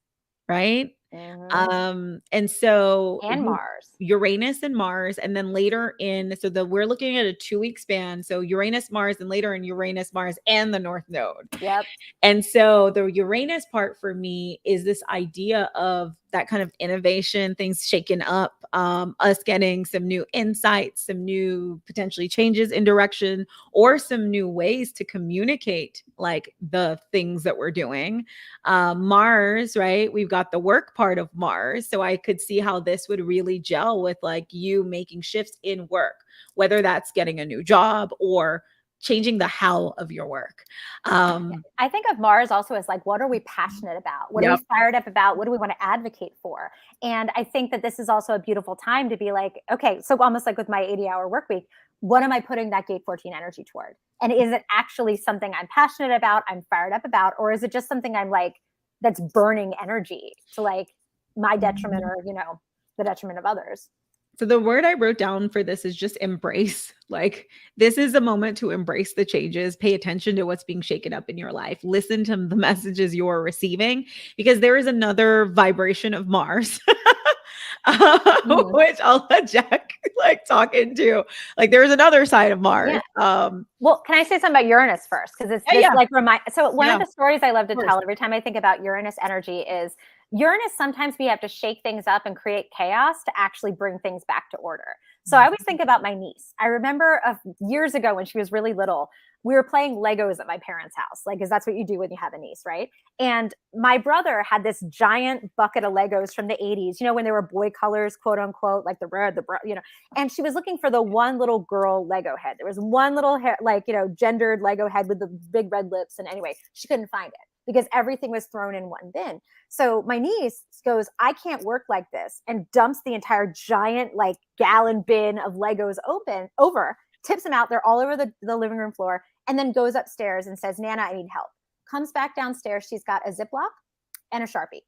right? And so Mars, Uranus and Mars, and then later we're looking at a 2-week span. So Uranus, Mars, and later in Uranus, Mars, and the North Node. Yep. And so the Uranus part for me is this idea of that kind of innovation, things shaken up, us getting some new insights, some new potentially changes in direction, or some new ways to communicate like the things that we're doing. Mars, right? We've got the work part of Mars. So I could see how this would really gel with like you making shifts in work, whether that's getting a new job or changing the how of your work. I think of Mars also as like, what are we passionate about? What are we fired up about? What do we want to advocate for? And I think that this is also a beautiful time to be like, okay, so almost like with my 80-hour work week, what am I putting that gate 14 energy toward? And is it actually something I'm passionate about, I'm fired up about, or is it just something I'm like, that's burning energy to like my detriment or, the detriment of others? So the word I wrote down for this is just embrace. Like this is a moment to embrace the changes, pay attention to what's being shaken up in your life, listen to the messages you're receiving, because there is another vibration of Mars, which I'll let Jack like talk into. Like there's another side of Mars. Yeah. Well, can I say something about Uranus first? Because it's just so one of the stories I love to tell every time I think about Uranus energy is Uranus, sometimes we have to shake things up and create chaos to actually bring things back to order. So I always think about my niece. I remember years ago when she was really little, we were playing Legos at my parents' house, like, because that's what you do when you have a niece, right? And my brother had this giant bucket of Legos from the 80s, when there were boy colors, quote unquote, like the red, the brown, and she was looking for the one little girl Lego head. There was one little hair, like, gendered Lego head with the big red lips. And anyway, she couldn't find it because everything was thrown in one bin. So my niece goes, I can't work like this, and dumps the entire giant, like, gallon bin of Legos over, tips them out. They're all over the living room floor, and then goes upstairs and says, Nana, I need help. Comes back downstairs. She's got a Ziploc and a Sharpie.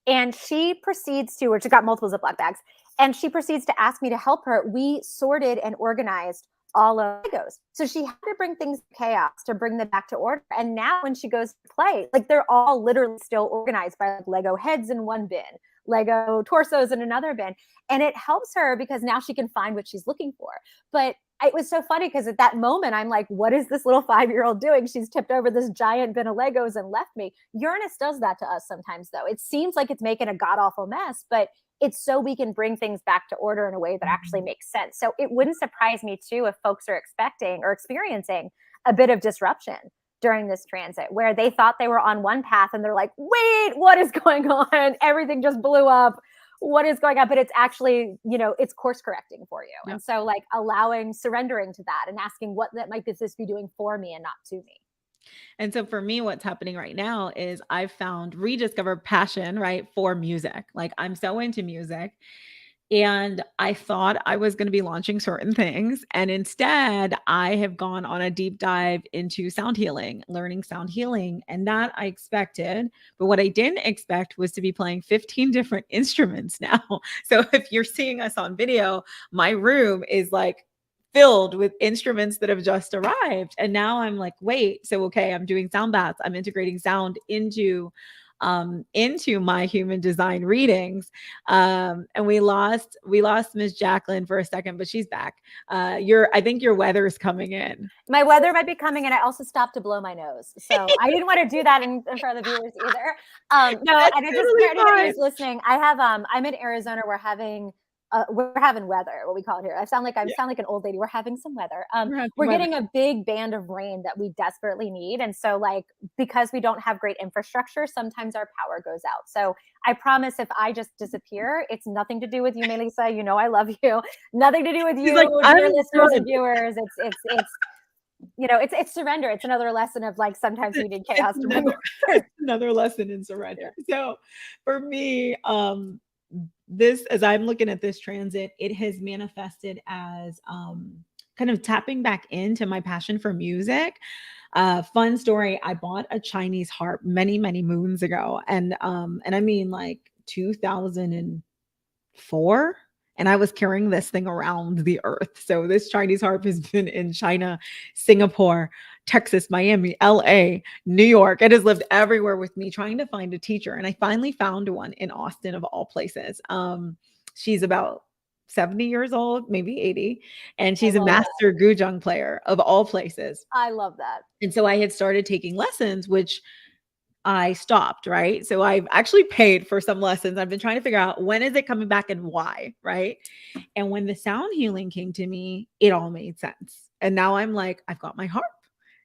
And she proceeds to, or she's got multiple Ziploc bags, and she proceeds to ask me to help her. We sorted and organized all of Legos. So she had to bring things to chaos to bring them back to order. And now when she goes to play, like, they're all literally still organized by, like, Lego heads in one bin, Lego torsos in another bin. And it helps her because now she can find what she's looking for. But it was so funny because at that moment, I'm like, what is this little 5-year-old doing? She's tipped over this giant bin of Legos and left me. Uranus does that to us sometimes, though. It seems like it's making a god-awful mess, but it's so we can bring things back to order in a way that actually makes sense. So it wouldn't surprise me, too, if folks are expecting or experiencing a bit of disruption during this transit, where they thought they were on one path and they're like, wait, what is going on? Everything just blew up. What is going on? But it's actually, it's course correcting for you. Yeah. And so, like, surrendering to that and asking what that might this be doing for me and not to me. And so for me, what's happening right now is I've rediscovered passion, right, for music. Like, I'm so into music. And I thought I was going to be launching certain things. And instead, I have gone on a deep dive into sound healing, learning sound healing. And that I expected. But what I didn't expect was to be playing 15 different instruments now. So if you're seeing us on video, my room is like filled with instruments that have just arrived. And now I'm like, wait, so, okay, I'm doing sound baths. I'm integrating sound into my human design readings. And we lost Miss Jaclyn for a second, but she's back. I think your weather is coming in. My weather might be coming, and I also stopped to blow my nose. So I didn't want to do that in front of the viewers either. No, and I just, for anybody who's listening, I'm in Arizona. We're having weather, what we call it here. I sound like an old lady. We're having some weather. We're getting a big band of rain that we desperately need. And so, like, because we don't have great infrastructure, sometimes our power goes out. So I promise if I just disappear, it's nothing to do with you, Mélissa. I love you. Nothing to do with you, dear listeners and viewers. It's surrender. It's another lesson of, like, sometimes we need chaos to bring order. Another lesson in surrender. So for me, as I'm looking at this transit, it has manifested as kind of tapping back into my passion for music. Fun story. I bought a Chinese harp many, many moons ago. And I mean, like, 2004. And I was carrying this thing around the earth. So this Chinese harp has been in China, Singapore, Texas, Miami, LA, New York. It has lived everywhere with me trying to find a teacher. And I finally found one in Austin, of all places. She's about 70 years old, maybe 80. And she's a master guzheng player, of all places. I love that. And so I had started taking lessons, which I stopped, right? So I've actually paid for some lessons. I've been trying to figure out, when is it coming back and why, right? And when the sound healing came to me, it all made sense. And now I'm like, I've got my harp.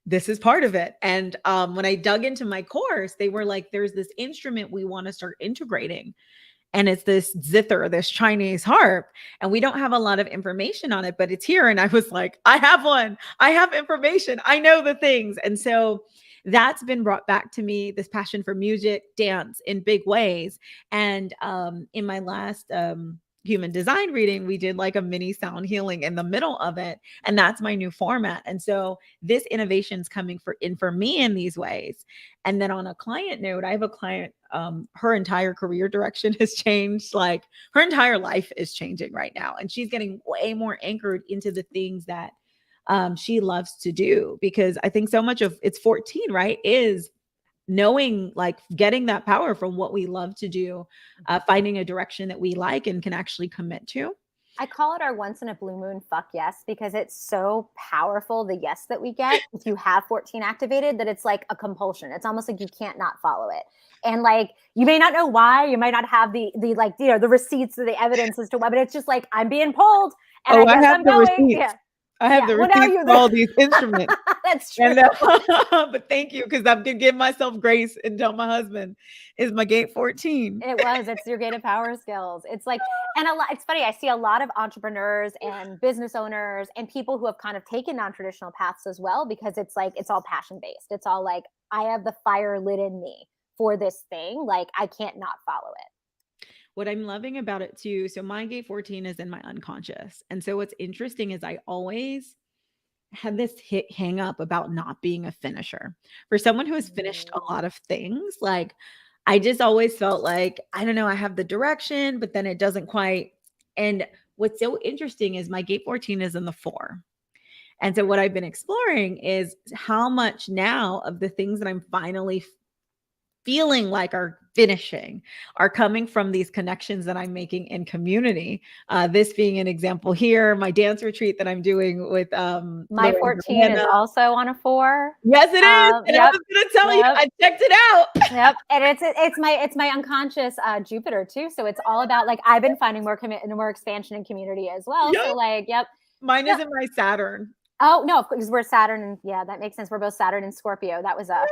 This is part of it. And when I dug into my course, they were like, there's this instrument we want to start integrating. And it's this zither, this Chinese harp. And we don't have a lot of information on it, but it's here. And I was like, I have one. I have information. I know the things. And so that's been brought back to me, this passion for music, dance in big ways. And in my last human design reading, we did like a mini sound healing in the middle of it. And that's my new format. And so this innovation is coming for me in these ways. And then on a client note, I have a client, her entire career direction has changed. Like, her entire life is changing right now. And she's getting way more anchored into the things that she loves to do, because I think so much of it's 14, right, is knowing, like, getting that power from what we love to do, finding a direction that we like and can actually commit to. I call it our once in a blue moon fuck yes, because it's so powerful, the yes that we get if you have 14 activated, that it's like a compulsion. It's almost like you can't not follow it. And like, you may not know why, you might not have the like, you know, the receipts or the evidence as to why, but it's just like, I'm being pulled and I Oh, I guess have I'm the going. receipts. Yeah. I have Yeah. the Well, now receipts you for all these instruments. that's true. And but thank you, because I'm gonna give myself grace and tell my husband is my gate 14. It's your gate of power skills. It's like, and a lot, it's funny. I see a lot of entrepreneurs and business owners and people who have kind of taken non-traditional paths as well, because it's like, it's all passion based. It's all like, I have the fire lit in me for this thing. Like, I can't not follow it. What I'm loving about it too, so my gate 14 is in my unconscious. And so what's interesting is I always had this hang up about not being a finisher. For someone who has finished a lot of things, like I just always felt like, I don't know, I have the direction, but then it doesn't quite. And what's so interesting is my gate 14 is in the 4. And so what I've been exploring is how much now of the things that I'm finally feeling like are finishing are coming from these connections that I'm making in community. This being an example here, my dance retreat that I'm doing with My 14 is also on a 4. Yes, it is. And I was gonna tell you, I checked it out. Yep. And it's my unconscious Jupiter too. So it's all about like, I've been finding more commitment and more expansion in community as well. Yep. So like, yep. Mine is in my Saturn. Oh no, because we're Saturn, and yeah, that makes sense. We're both Saturn and Scorpio. That was a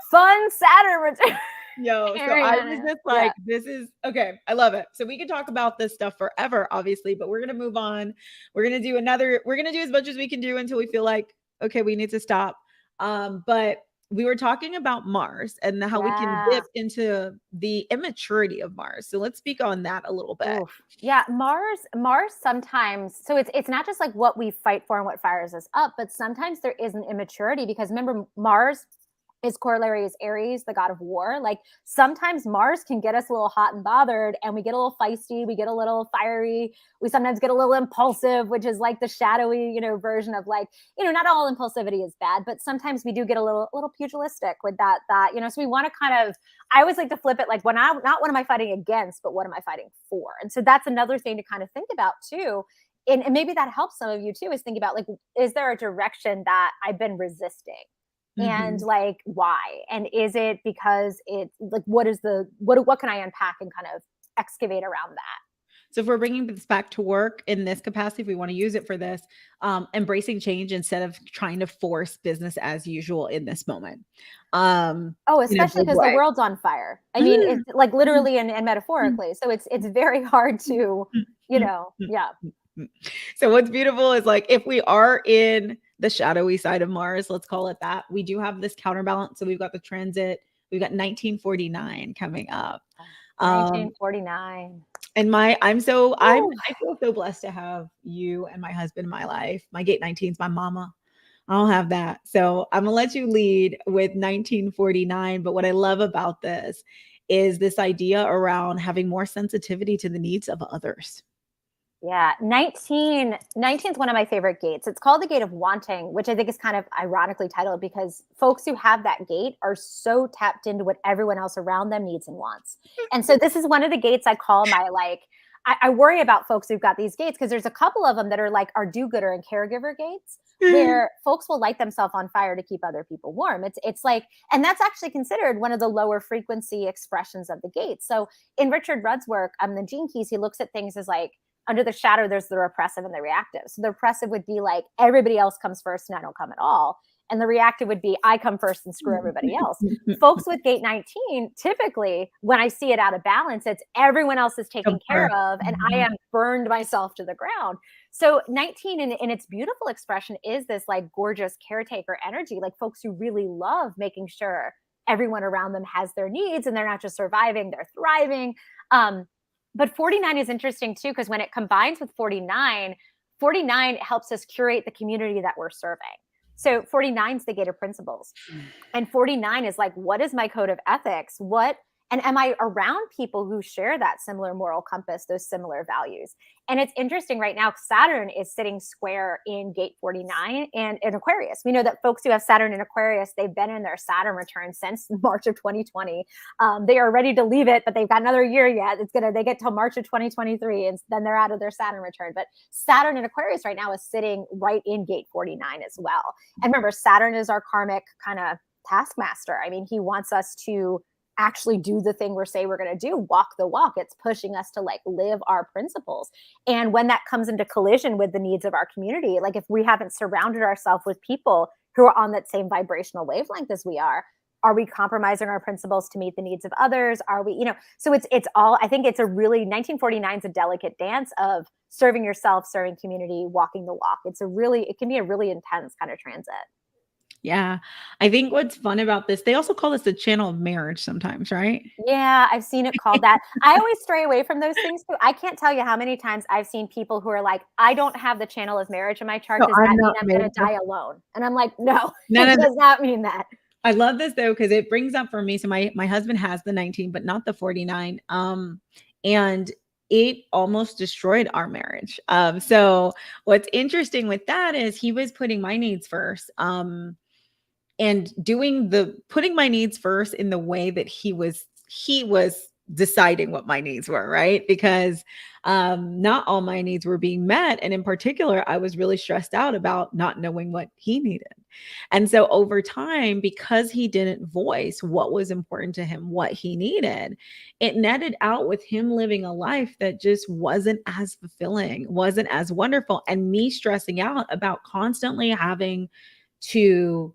fun Saturn return. Yo, so I was just like, this is okay. I love it. So we could talk about this stuff forever, obviously, but we're gonna move on. We're gonna do as much as we can do until we feel like, okay, we need to stop. But we were talking about Mars and how we can dip into the immaturity of Mars. So let's speak on that a little bit. Oof. Yeah, Mars sometimes, so it's not just like what we fight for and what fires us up, but sometimes there is an immaturity, because remember, Mars is corollary is Aries, the god of war. Like sometimes Mars can get us a little hot and bothered, and we get a little feisty, we get a little fiery, we sometimes get a little impulsive, which is like the shadowy, you know, version of like, you know, not all impulsivity is bad, but sometimes we do get a little pugilistic with that, you know, so we want to kind of, I always like to flip it, like when not what am I fighting against, but what am I fighting for? And so that's another thing to kind of think about too. And maybe that helps some of you too, is think about like, is there a direction that I've been resisting? And like, why? And is it because it's like, what can I unpack and kind of excavate around that? So if we're bringing this back to work in this capacity, if we want to use it for this, embracing change instead of trying to force business as usual in this moment. Especially because the world's on fire. I mean, it's like literally and metaphorically. So it's very hard to, you know, yeah. So what's beautiful is like, if we are in the shadowy side of Mars, let's call it that, we do have this counterbalance. So we've got the transit, we've got 1949 coming up. 1949. And I feel so blessed to have you and my husband in my life. My gate 19 is my mama. I don't have that. So I'm gonna let you lead with 1949. But what I love about this is this idea around having more sensitivity to the needs of others. Yeah, 19 is one of my favorite gates. It's called the gate of wanting, which I think is kind of ironically titled because folks who have that gate are so tapped into what everyone else around them needs and wants. And so this is one of the gates I call my like, I worry about folks who've got these gates, because there's a couple of them that are like our do-gooder and caregiver gates, where folks will light themselves on fire to keep other people warm. It's like, and that's actually considered one of the lower frequency expressions of the gates. So in Richard Rudd's work, the Gene Keys, he looks at things as like, under the shadow, there's the repressive and the reactive. So the repressive would be like, everybody else comes first and I don't come at all. And the reactive would be, I come first and screw everybody else. Folks with gate 19, typically, when I see it out of balance, it's everyone else is taken care of and I am burned myself to the ground. So 19 in its beautiful expression is this like gorgeous caretaker energy, like folks who really love making sure everyone around them has their needs and they're not just surviving, they're thriving. But 49 is interesting too, because when it combines with 49 helps us curate the community that we're serving. So 49 is the gate of principles. And 49 is like, what is my code of ethics? What And am I around people who share that similar moral compass, those similar values? And it's interesting right now, Saturn is sitting square in gate 49 and in Aquarius. We know that folks who have Saturn in Aquarius, they've been in their Saturn return since March of 2020. They are ready to leave it, but they've got another year yet. They get till March of 2023, and then they're out of their Saturn return. But Saturn in Aquarius right now is sitting right in gate 49 as well. And remember, Saturn is our karmic kind of taskmaster. I mean, he wants us to actually do the thing we're going to do, walk the walk. It's pushing us to like live our principles. And when that comes into collision with the needs of our community, like if we haven't surrounded ourselves with people who are on that same vibrational wavelength as we are we compromising our principles to meet the needs of others? Are we, so it's all, I think it's a really, 1949 is a delicate dance of serving yourself, serving community, walking the walk. It can be a really intense kind of transit. Yeah. I think what's fun about this, they also call this the channel of marriage sometimes, right? Yeah, I've seen it called that. I always stray away from those things too. I can't tell you how many times I've seen people who are like, I don't have the channel of marriage in my chart. Does that mean I'm going to die alone? And I'm like, no, it does not mean that. I love this though, because it brings up for me. So my husband has the 19, but not the 49. And it almost destroyed our marriage. So what's interesting with that is he was putting my needs first. And putting my needs first in the way that he was deciding what my needs were, right? Because not all my needs were being met. And in particular, I was really stressed out about not knowing what he needed. And so over time, because he didn't voice what was important to him, what he needed, it netted out with him living a life that just wasn't as fulfilling, wasn't as wonderful, and me stressing out about constantly having to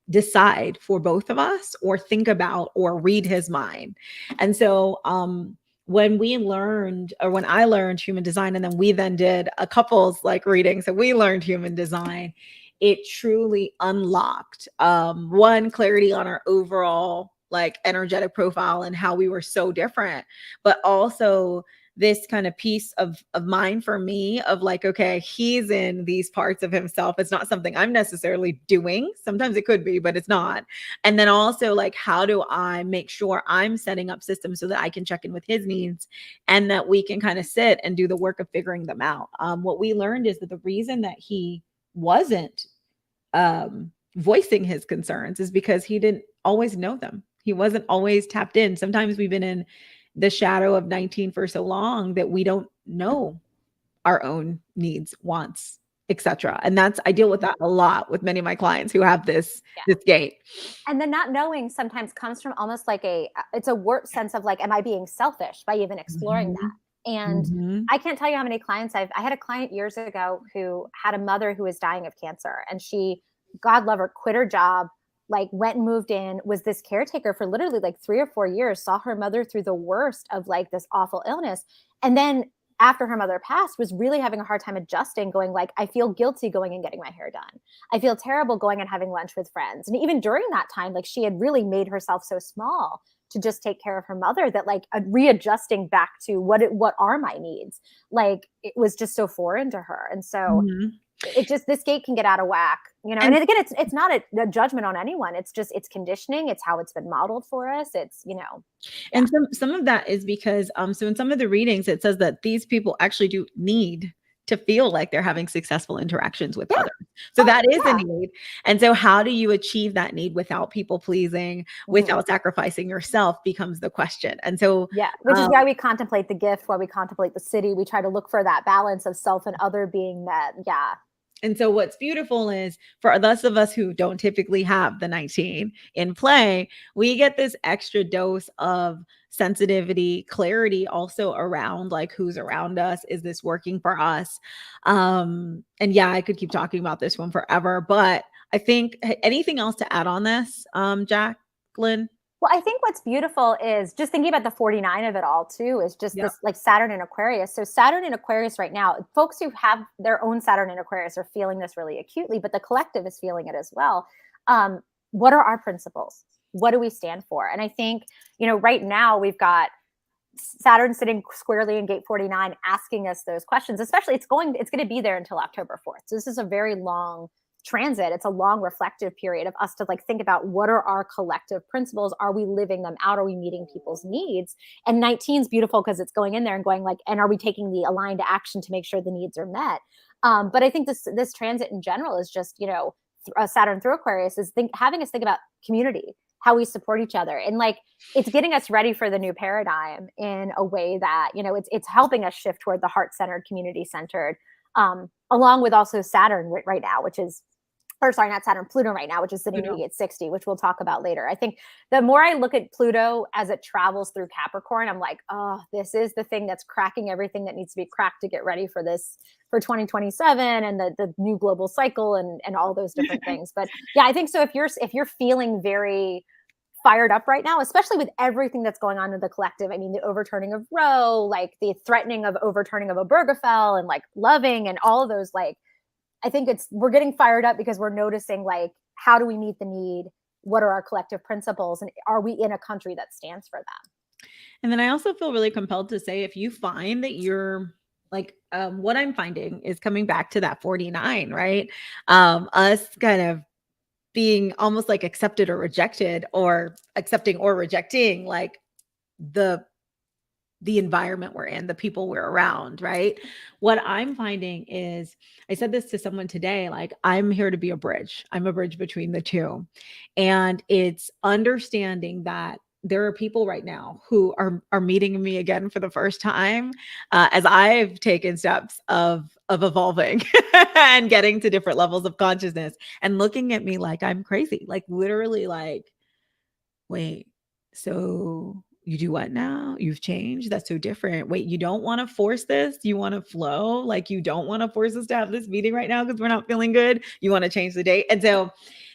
decide for both of us or think about or read his mind. And so when I learned human design, and then we then did a couples like reading, so we learned human design, it truly unlocked one, clarity on our overall like energetic profile and how we were so different, but also this kind of peace of mind for me of like, okay, he's in these parts of himself. It's not something I'm necessarily doing. Sometimes it could be, but it's not. And then also like, how do I make sure I'm setting up systems so that I can check in with his needs and that we can kind of sit and do the work of figuring them out. What we learned is that the reason that he wasn't voicing his concerns is because he didn't always know them. He wasn't always tapped in. Sometimes we've been in the shadow of 19 for so long that we don't know our own needs, wants, etc. And I deal with that a lot with many of my clients who have this gate. And then not knowing sometimes comes from almost like it's a warped sense of like, am I being selfish by even exploring that? And I can't tell you how many clients I had a client years ago who had a mother who was dying of cancer, and she, God love her, quit her job, like went and moved in, was this caretaker for literally like 3 or 4 years, saw her mother through the worst of like this awful illness. And then after her mother passed, was really having a hard time adjusting, going like, I feel guilty going and getting my hair done. I feel terrible going and having lunch with friends. And even during that time, like she had really made herself so small to just take care of her mother that like readjusting back to what are my needs? Like it was just so foreign to her. And so this gate can get out of whack, and again, it's not a judgment on anyone. It's just, it's conditioning. It's how it's been modeled for us. It's, And some of that is because, so in some of the readings, it says that these people actually do need to feel like they're having successful interactions with others. So that is a need. And so how do you achieve that need without people pleasing, without sacrificing yourself becomes the question. And so, which is why we contemplate the gift, why we contemplate the city. We try to look for that balance of self and other being met. Yeah. And so what's beautiful is for those of us who don't typically have the 19 in play, we get this extra dose of sensitivity, clarity also around like who's around us. Is this working for us? And I could keep talking about this one forever, but I think anything else to add on this, Jaclyn? Well, I think what's beautiful is just thinking about the 49 of it all too, is just this like Saturn in Aquarius. So Saturn in Aquarius right now, folks who have their own Saturn in Aquarius are feeling this really acutely, but the collective is feeling it as well. What are our principles? What do we stand for? And I think, right now we've got Saturn sitting squarely in gate 49, asking us those questions, especially it's going to be there until October 4th. So this is a very long transit, it's a long reflective period of us to like think about what are our collective principles? Are we living them out? Are we meeting people's needs? And 19 is beautiful because it's going in there and going like, and are we taking the aligned action to make sure the needs are met? But I think this transit in general is just, you know, Saturn through Aquarius is having us think about community, how we support each other. And like, it's getting us ready for the new paradigm in a way that, you know, it's helping us shift toward the heart-centered, community-centered, along with also Saturn right now, which is, or sorry, not Saturn, Pluto right now, which is sitting at 60, which we'll talk about later. I think the more I look at Pluto as it travels through Capricorn, I'm like, oh, this is the thing that's cracking everything that needs to be cracked to get ready for this, for 2027 and the new global cycle and all those different things. But yeah, I think so. If you're feeling very fired up right now, especially with everything that's going on in the collective. I mean, the overturning of Roe, like the threatening of overturning of Obergefell and like loving and all of those, like, I think we're getting fired up because we're noticing like, how do we meet the need? What are our collective principles? And are we in a country that stands for them? And then I also feel really compelled to say, if you find that you're like, what I'm finding is coming back to that 49, right? Us kind of being almost like accepted or rejected, or accepting or rejecting like the environment we're in, the people we're around, right? What I'm finding is, I said this to someone today, like, I'm here to be a bridge. I'm a bridge between the two. And it's understanding that there are people right now who are meeting me again for the first time, as I've taken steps of evolving and getting to different levels of consciousness, and looking at me like I'm crazy, like literally like, wait, so you do what now? You've changed? That's so different. Wait, you don't want to force this? You want to flow? Like, you don't want to force us to have this meeting right now because we're not feeling good? You want to change the date? And so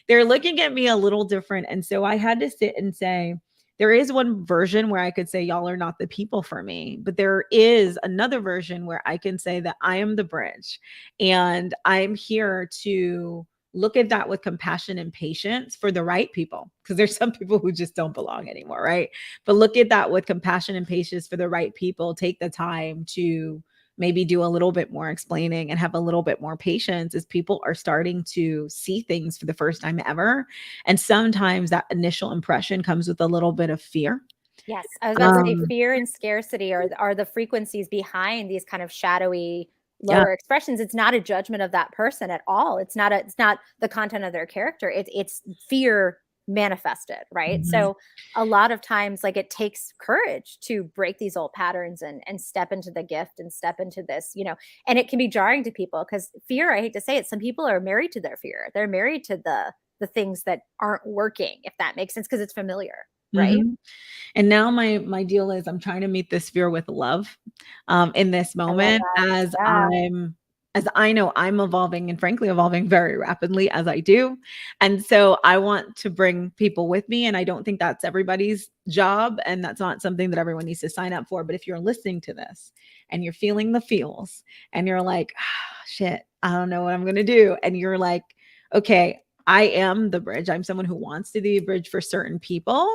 they're looking at me a little different. And so I had to sit and say, there is one version where I could say, y'all are not the people for me. But there is another version where I can say that I am the bridge, and I'm here to look at that with compassion and patience for the right people, because there's some people who just don't belong anymore, right? But look at that with compassion and patience for the right people. Take the time to maybe do a little bit more explaining and have a little bit more patience as people are starting to see things for the first time ever. And sometimes that initial impression comes with a little bit of fear. Yes, I was about to say fear and scarcity are the frequencies behind these kind of shadowy lower expressions. It's not a judgment of that person at all. It's not the content of their character. It's fear manifested, right? Mm-hmm. So a lot of times, like, it takes courage to break these old patterns and step into the gift and step into this, you know, and it can be jarring to people because fear, I hate to say it, some people are married to their fear. They're married to the things that aren't working, if that makes sense, because it's familiar. Right. Mm-hmm. And now my deal is, I'm trying to meet this fear with love, in this moment, as I know I'm evolving, and frankly evolving very rapidly as I do. And so I want to bring people with me. And I don't think that's everybody's job. And that's not something that everyone needs to sign up for. But if you're listening to this and you're feeling the feels and you're like, shit, I don't know what I'm going to do. And you're like, okay, I am the bridge. I'm someone who wants to be a bridge for certain people.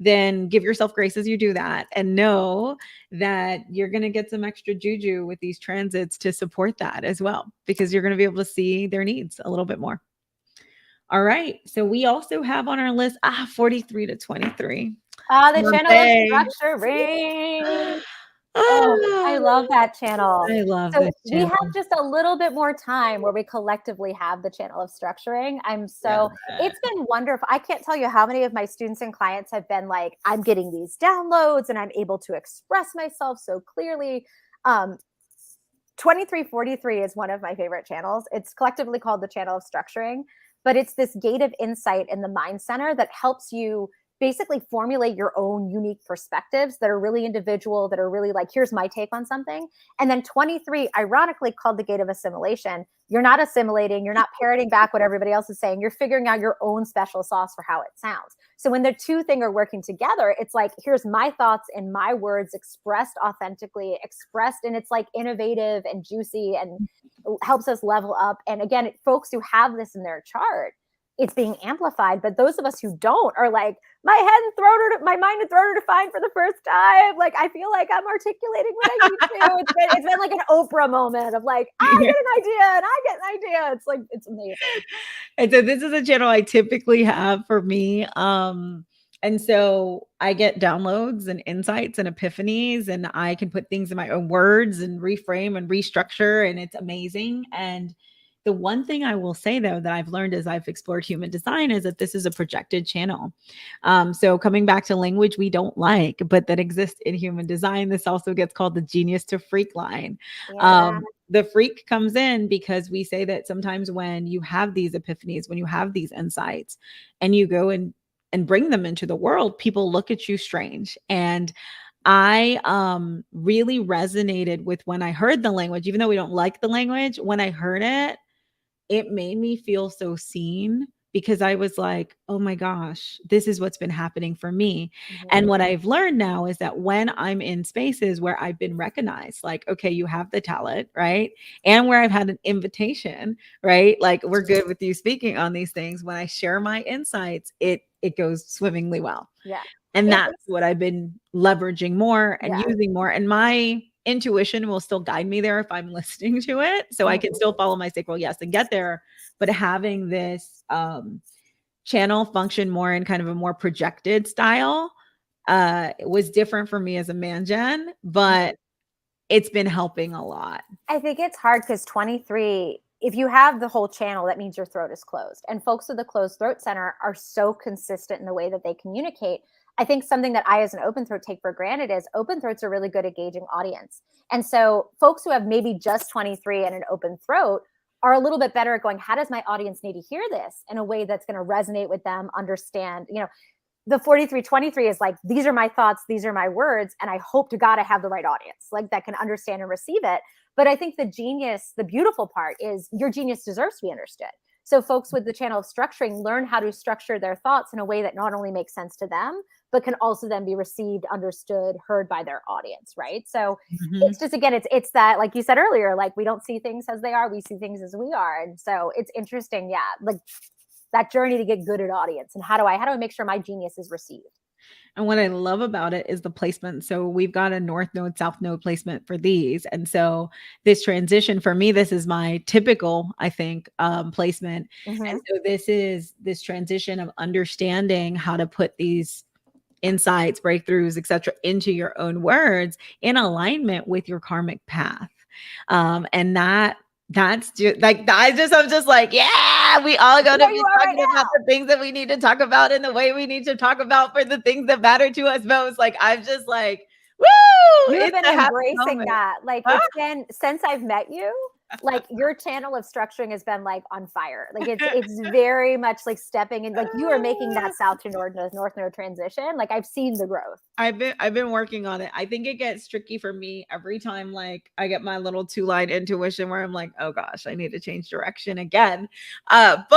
Then give yourself grace as you do that, and know that you're going to get some extra juju with these transits to support that as well, because you're going to be able to see their needs a little bit more. All right. So we also have on our list, 43 to 23. The channel of structuring. Oh, I love that channel. I love so this channel. We have just a little bit more time where we collectively have the channel of structuring. It's been wonderful. I can't tell you how many of my students and clients have been like, I'm getting these downloads and I'm able to express myself so clearly. 2343 is one of my favorite channels. It's collectively called the channel of structuring, but it's this gate of insight in the mind center that helps you basically formulate your own unique perspectives that are really individual, that are really like, here's my take on something. And then 23, ironically called the gate of assimilation. You're not assimilating. You're not parroting back what everybody else is saying. You're figuring out your own special sauce for how it sounds. So when the two things are working together, it's like, here's my thoughts and my words expressed authentically, and it's like innovative and juicy and helps us level up. And again, folks who have this in their chart, it's being amplified. But those of us who don't are like, my mind and throat are defined for the first time. Like, I feel like I'm articulating what I need to. It's been like an Oprah moment of like, I get an idea and I get an idea. idea. It's like, it's amazing. And so this is a channel I typically have for me. And so I get downloads and insights and epiphanies, and I can put things in my own words and reframe and restructure, and it's amazing. And the one thing I will say though that I've learned as I've explored human design is that this is a projected channel. So coming back to language we don't like, but that exists in human design, this also gets called the genius to freak line. Yeah. The freak comes in because we say that sometimes when you have these epiphanies, when you have these insights, and you go and bring them into the world, people look at you strange. And I really resonated with when I heard the language, even though we don't like the language, when I heard it, it made me feel so seen because I was like, oh my gosh, this is what's been happening for me. And what I've learned now is that when I'm in spaces where I've been recognized, like, okay, you have the talent, right? And where I've had an invitation, right? Like, we're good with you speaking on these things. When I share my insights, it goes swimmingly well. Yeah. And that's what I've been leveraging more and Yeah. using more. And my intuition will still guide me there if I'm listening to it. So I can still follow my sacral yes and get there. But having this channel function more in kind of a more projected style it was different for me as a man gen, but it's been helping a lot. I think it's hard because 23, if you have the whole channel, that means your throat is closed. And folks with the closed throat center are so consistent in the way that they communicate. I think something that I, as an open throat, take for granted is open throats are really good at gauging audience. And so folks who have maybe just 23 and an open throat are a little bit better at going, how does my audience need to hear this in a way that's going to resonate with them, understand, you know, the 43-23 is like, these are my thoughts, these are my words, and I hope to God I have the right audience, like that can understand and receive it. But I think the genius, the beautiful part is your genius deserves to be understood. So folks with the channel of structuring learn how to structure their thoughts in a way that not only makes sense to them, but can also then be received, understood, heard by their audience, right? So it's just, again, it's that, like you said earlier, like we don't see things as they are, we see things as we are. And so it's interesting, yeah, like that journey to get good at audience and how do I make sure my genius is received. And what I love about it is the placement. So we've got a north node, south node placement for these. And so this transition for me, this is my typical, I think, placement. And so this is this transition of understanding how to put these insights, breakthroughs, etc., into your own words in alignment with your karmic path. And that's just like I'm just like, yeah, we all got to be talking about the things that we need to talk about in the way we need to talk about for the things that matter to us most. Like, I'm just like, woo! You've been embracing that. Like, it's been since I've met you, like your channel of structuring has been like on fire. Like it's very much like stepping in, like you are making that south to north node transition. Like I've seen the growth. I've been working on it. I think it gets tricky for me every time like I get my little 2-line intuition where I'm like, oh gosh, I need to change direction again. But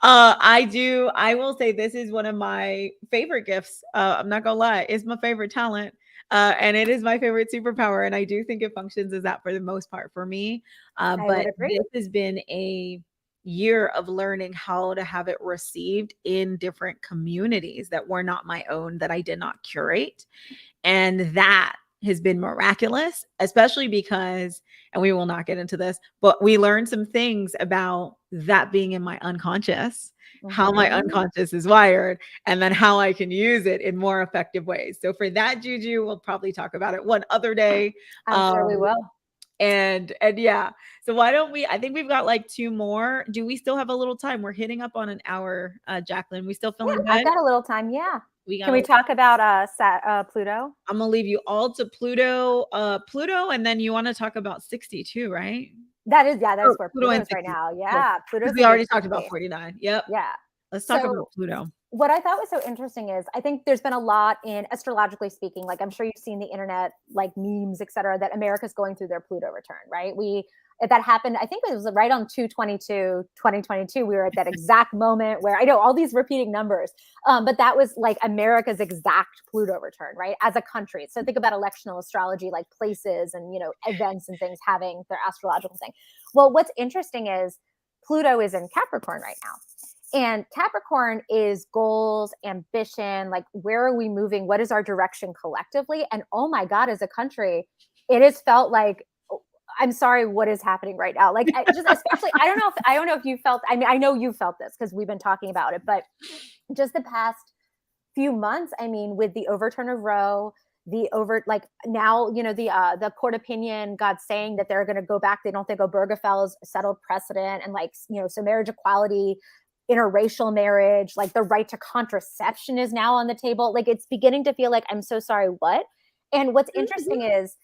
I will say this is one of my favorite gifts. I'm not gonna lie, it's my favorite talent. And it is my favorite superpower. And I do think it functions as that for the most part for me. But this has been a year of learning how to have it received in different communities that were not my own, that I did not curate. And that has been miraculous, especially because, and we will not get into this, but we learned some things about that being in my unconscious, how my unconscious is wired, and then how I can use it in more effective ways. So for that, Juju, we'll probably talk about it one other day. I'm sure we will. And yeah, so why don't we, I think we've got like 2 more. Do we still have a little time? We're hitting up on an hour, Jaclyn. We still feeling good? I've got a little time. Yeah. Can we talk about Pluto? I'm gonna leave you all to Pluto, and then you want to talk about 62, right? That is where Pluto is right now. Yeah, Pluto. We already talked about 49. Yep. Yeah. Let's talk about Pluto. What I thought was so interesting is I think there's been a lot in astrologically speaking, like I'm sure you've seen the internet, like memes, et cetera, that America's going through their Pluto return, right? That happened, I think it was right on 2/22/2022. We were at that exact moment where I know all these repeating numbers, but that was like America's exact Pluto return, right? As a country. So think about electional astrology, like places and, events and things having their astrological thing. Well, what's interesting is Pluto is in Capricorn right now. And Capricorn is goals, ambition, like where are we moving? What is our direction collectively? And oh my God, as a country, it has felt like I'm sorry, what is happening right now? Like, especially, I don't know if you felt, I mean, I know you felt this because we've been talking about it, but just the past few months, I mean, with the overturn of Roe, like now, the court opinion, God saying that they're going to go back. They don't think Obergefell's settled precedent, and like, so marriage equality, interracial marriage, like the right to contraception is now on the table. Like, it's beginning to feel like, I'm so sorry, what? And what's interesting is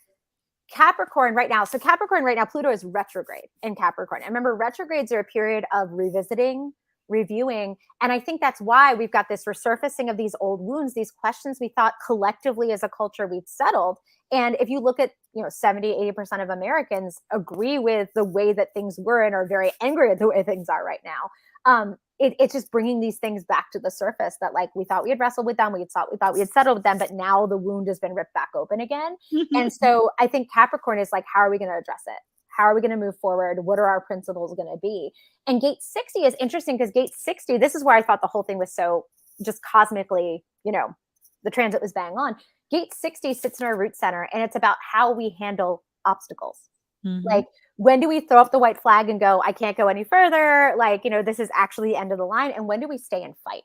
Capricorn right now. So Capricorn right now, Pluto is retrograde in Capricorn. And remember, retrogrades are a period of revisiting, reviewing. And I think that's why we've got this resurfacing of these old wounds, these questions we thought collectively as a culture we'd settled. And if you look at, 70, 80% of Americans agree with the way that things were and are very angry at the way things are right now. It's just bringing these things back to the surface that, like, we thought we had wrestled with them, we thought we had settled with them, but now the wound has been ripped back open again. And so I think Capricorn is like, how are we going to address it? How are we going to move forward? What are our principles going to be? And gate 60 is interesting because gate 60, this is where I thought the whole thing was so just cosmically, the transit was bang on. Gate 60 sits in our root center, and it's about how we handle obstacles. Like, when do we throw up the white flag and go, I can't go any further? Like, this is actually the end of the line. And when do we stay and fight?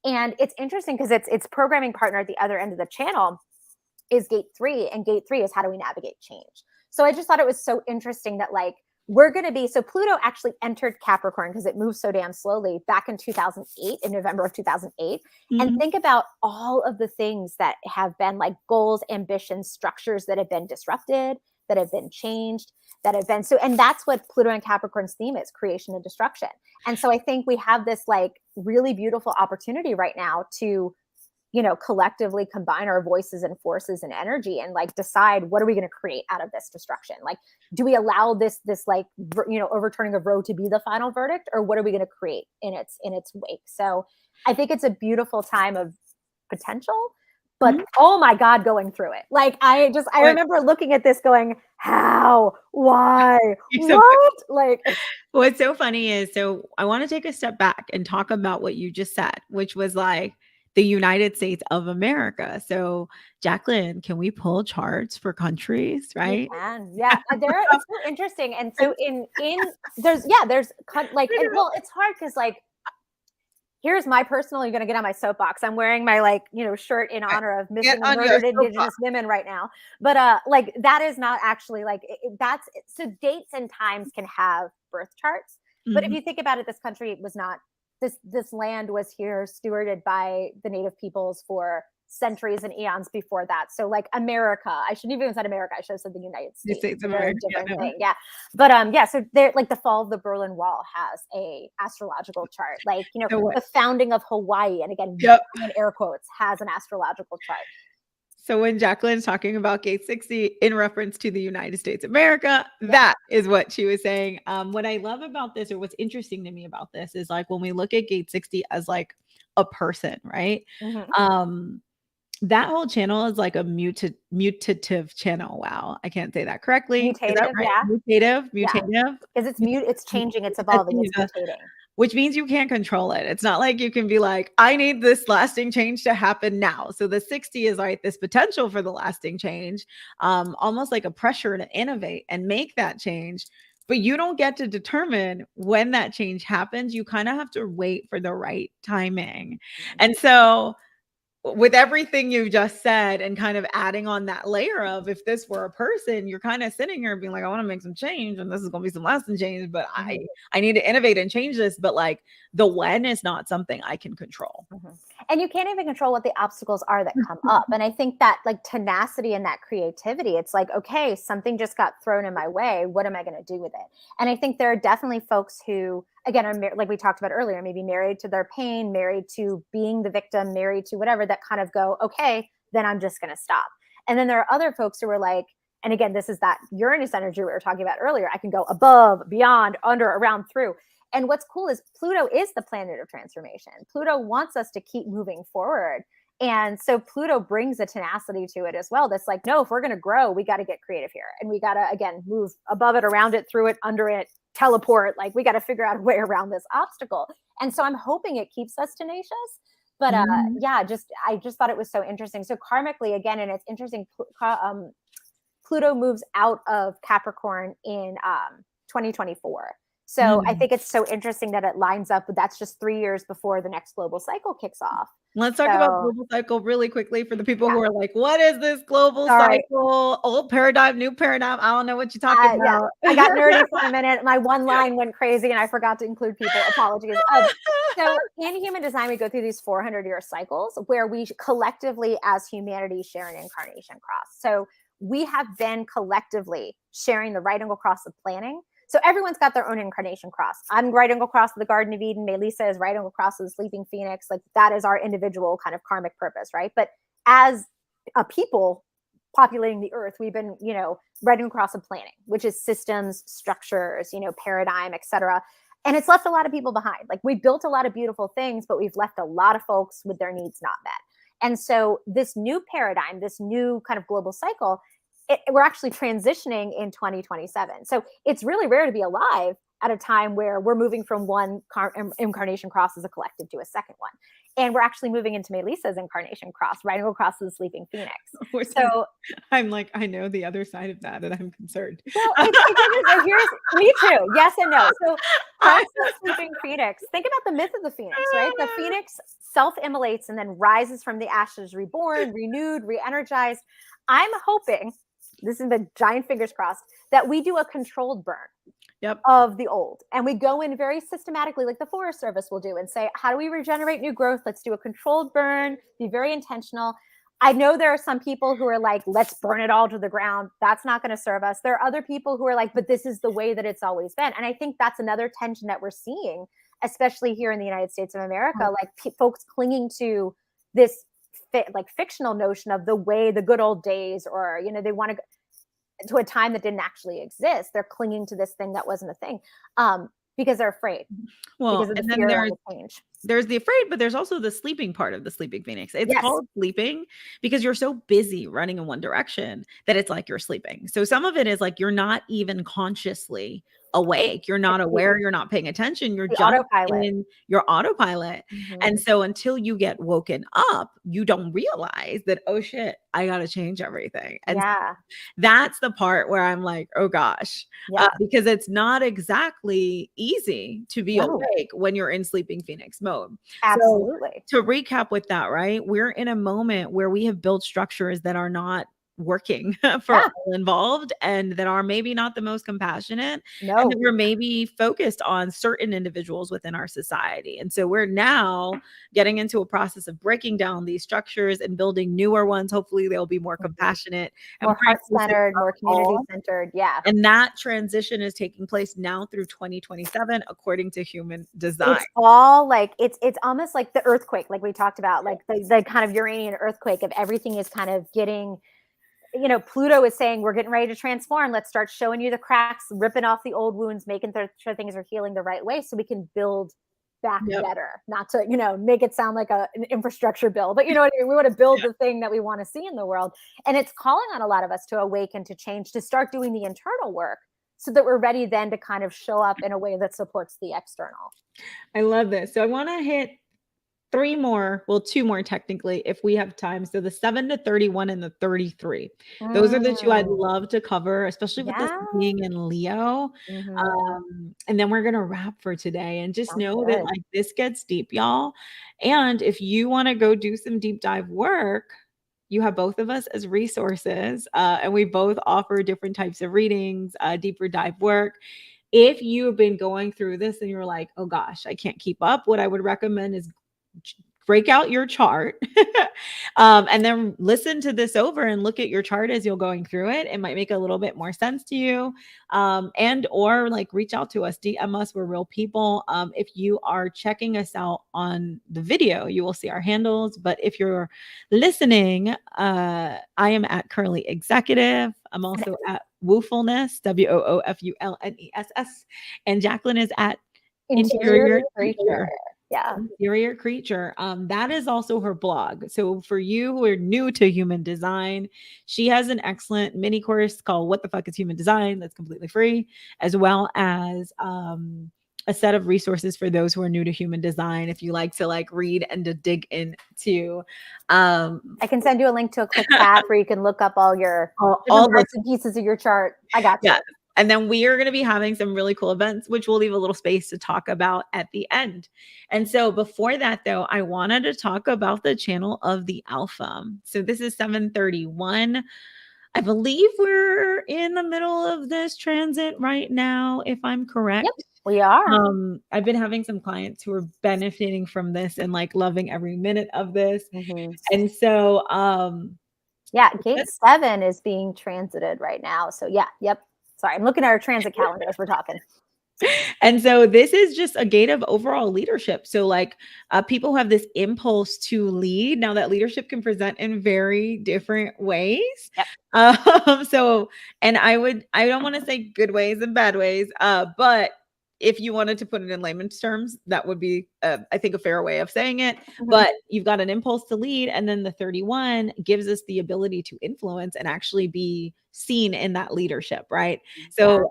And it's interesting because its programming partner at the other end of the channel is gate 3. And gate 3 is how do we navigate change? So I just thought it was so interesting that, like, we're going to be, so Pluto actually entered Capricorn because it moves so damn slowly back in 2008, in November of 2008. And think about all of the things that have been like goals, ambitions, structures that have been disrupted, that have been changed, that have been, so, and that's what Pluto and Capricorn's theme is, creation and destruction. And so I think we have this like really beautiful opportunity right now to, collectively combine our voices and forces and energy and like decide, what are we going to create out of this destruction? Like, do we allow this like, overturning of Roe to be the final verdict, or what are we going to create in its wake? So I think it's a beautiful time of potential, but oh my God, going through it. Like, I remember looking at this going, how, why, what? Like, what's so funny is, so I want to take a step back and talk about what you just said, which was like the United States of America. So Jaclyn, can we pull charts for countries, right? You can. Yeah. It's so interesting. And so there's like, well, it's hard because, like, here's my personal, you're going to get on my soapbox. I'm wearing my, like, shirt in honor of missing and murdered Indigenous women right now. But like, that is not actually like, so dates and times can have birth charts. But if you think about it, this country was not, this land was here stewarded by the native peoples for centuries and eons before that. So like America, I shouldn't even have said America. I should have said the United States. States of America. Different thing. Yeah. But yeah, so there, like, the fall of the Berlin Wall has a astrological chart. Like, the founding of Hawaii, and again, in air quotes, has an astrological chart. So when Jaclyn's talking about gate 60 in reference to the United States of America, that is what she was saying. What I love about this, or what's interesting to me about this, is like when we look at gate 60 as like a person, right? That whole channel is like a mutative channel. Wow, I can't say that correctly. Mutative, is that right? Mutative. Because it's changing, it's evolving, it's mutating. Which means you can't control it. It's not like you can be like, I need this lasting change to happen now. So the 60 is like this potential for the lasting change, almost like a pressure to innovate and make that change. But you don't get to determine when that change happens. You kind of have to wait for the right timing. And so with everything you just said, and kind of adding on that layer of, if this were a person, you're kind of sitting here being like, I want to make some change, and this is going to be some lasting change, but I need to innovate and change this. But like, the when is not something I can control. And you can't even control what the obstacles are that come up. And I think that, like, tenacity and that creativity, it's like, okay, something just got thrown in my way. What am I going to do with it? And I think there are definitely folks who, again, are like we talked about earlier, maybe married to their pain, married to being the victim, married to whatever, that kind of go, okay, then I'm just going to stop. And then there are other folks who are like, and again, this is that Uranus energy we were talking about earlier. I can go above, beyond, under, around, through. And what's cool is Pluto is the planet of transformation. Pluto wants us to keep moving forward. And so Pluto brings a tenacity to it as well. That's like, no, if we're going to grow, we got to get creative here. And we got to, again, move above it, around it, through it, under it, teleport. Like, we got to figure out a way around this obstacle. And so I'm hoping it keeps us tenacious. But I just thought it was so interesting. So karmically, again, and it's interesting, Pluto moves out of Capricorn in 2024. So I think it's so interesting that it lines up, but that's just 3 years before the next global cycle kicks off. Let's talk about global cycle really quickly for the people who are like, what is this global cycle? Old paradigm, new paradigm. I don't know what you're talking about. I got nerdy for a minute. My one line went crazy and I forgot to include people. Apologies. So in human design, we go through these 400-year cycles where we collectively as humanity share an incarnation cross. So we have been collectively sharing the right angle cross of planning. So everyone's got their own incarnation cross. I'm right angle cross of the Garden of Eden. Mélissa is right angle cross of the Sleeping Phoenix. Like that is our individual kind of karmic purpose, right? But as a people populating the earth, we've been, right angle cross of planning, which is systems, structures, paradigm, etc. And it's left a lot of people behind. Like we built a lot of beautiful things, but we've left a lot of folks with their needs not met. And so this new paradigm, this new kind of global cycle, we're actually transitioning in 2027. So it's really rare to be alive at a time where we're moving from one incarnation cross as a collective to a second one. And we're actually moving into Melissa's incarnation cross, right angle cross of the Sleeping Phoenix. So I'm like, I know the other side of that and I'm concerned. Well, here's me too. Yes and no. So cross the Sleeping Phoenix. Think about the myth of the Phoenix, right? The Phoenix self-immolates and then rises from the ashes, reborn, renewed, re-energized. I'm hoping, this is the giant fingers crossed, that we do a controlled burn of the old. And we go in very systematically, like the Forest Service will do, and say, how do we regenerate new growth? Let's do a controlled burn, be very intentional. I know there are some people who are like, let's burn it all to the ground. That's not going to serve us. There are other people who are like, but this is the way that it's always been. And I think that's another tension that we're seeing, especially here in the United States of America, like folks clinging to this fictional notion of the way, the good old days, or, they want to go to a time that didn't actually exist. They're clinging to this thing that wasn't a thing because they're afraid. Well, and then there's the afraid, but there's also the sleeping part of the Sleeping Phoenix. It's called sleeping because you're so busy running in one direction that it's like you're sleeping. So some of it is like you're not even consciously awake. You're not aware. You're not paying attention. You're just in your autopilot. And so until you get woken up, you don't realize that, oh shit, I got to change everything. And so that's the part where I'm like, oh gosh, because it's not exactly easy to be awake when you're in Sleeping Phoenix mode. Absolutely. So to recap with that, right? We're in a moment where we have built structures that are not working for all involved and that are maybe not the most compassionate and that we're maybe focused on certain individuals within our society. And so we're now getting into a process of breaking down these structures and building newer ones. Hopefully they'll be more compassionate, more heart-centered, more community-centered. And that transition is taking place now through 2027 according to Human Design. It's all like it's almost like the earthquake, like we talked about, like the kind of Uranian earthquake of everything is kind of getting, Pluto is saying, we're getting ready to transform. Let's start showing you the cracks, ripping off the old wounds, making sure things are healing the right way so we can build back better. Not to, make it sound like an infrastructure bill, but we want to build the thing that we want to see in the world. And it's calling on a lot of us to awaken, to change, to start doing the internal work so that we're ready then to kind of show up in a way that supports the external. I love this. So I want to hit two more technically, if we have time. So the 7 to 31 and the 33. Those are the two I'd love to cover, especially with this being in Leo. And then we're going to wrap for today and just know that like this gets deep, y'all. And if you want to go do some deep dive work, you have both of us as resources, and we both offer different types of readings, deeper dive work. If you've been going through this and you're like, oh gosh, I can't keep up, what I would recommend is break out your chart and then listen to this over and look at your chart as you're going through it. It might make a little bit more sense to you, and or like reach out to us, DM us. We're real people. If you are checking us out on the video, you will see our handles. But if you're listening, I am at Curly Executive. I'm also at Woofulness, WOOFULNESS, and Jaclyn is at Interior Creature. Interior Creature. That is also her blog. So for you who are new to Human Design, she has an excellent mini course called What the Fuck is Human Design? That's completely free, as well as a set of resources for those who are new to human design. If you like to like read and to dig into, I can send you a link to a quick path where you can look up all your all different the parts and pieces of your chart. I got you. yeah. And then we are going to be having some really cool events, which we'll leave a little space to talk about at the end. And so before that, though, I wanted to talk about the channel of the Alpha. So this is 731. I believe we're in the middle of this transit right now, if I'm correct. Yep, we are. I've been having some clients who are benefiting from this and like loving every minute of this. And so, yeah, gate 7 is being transited right now. So yeah, yep. Sorry, I'm looking at our transit calendar as we're talking. And so this is just a gate of overall leadership. So like people who have this impulse to lead. Now that leadership can present in very different ways. Yep. So, and I don't want to say good ways and bad ways, but if you wanted to put it in layman's terms, that would be, I think, a fair way of saying it. But you've got an impulse to lead, and then the 31 gives us the ability to influence and actually be seen in that leadership, right? So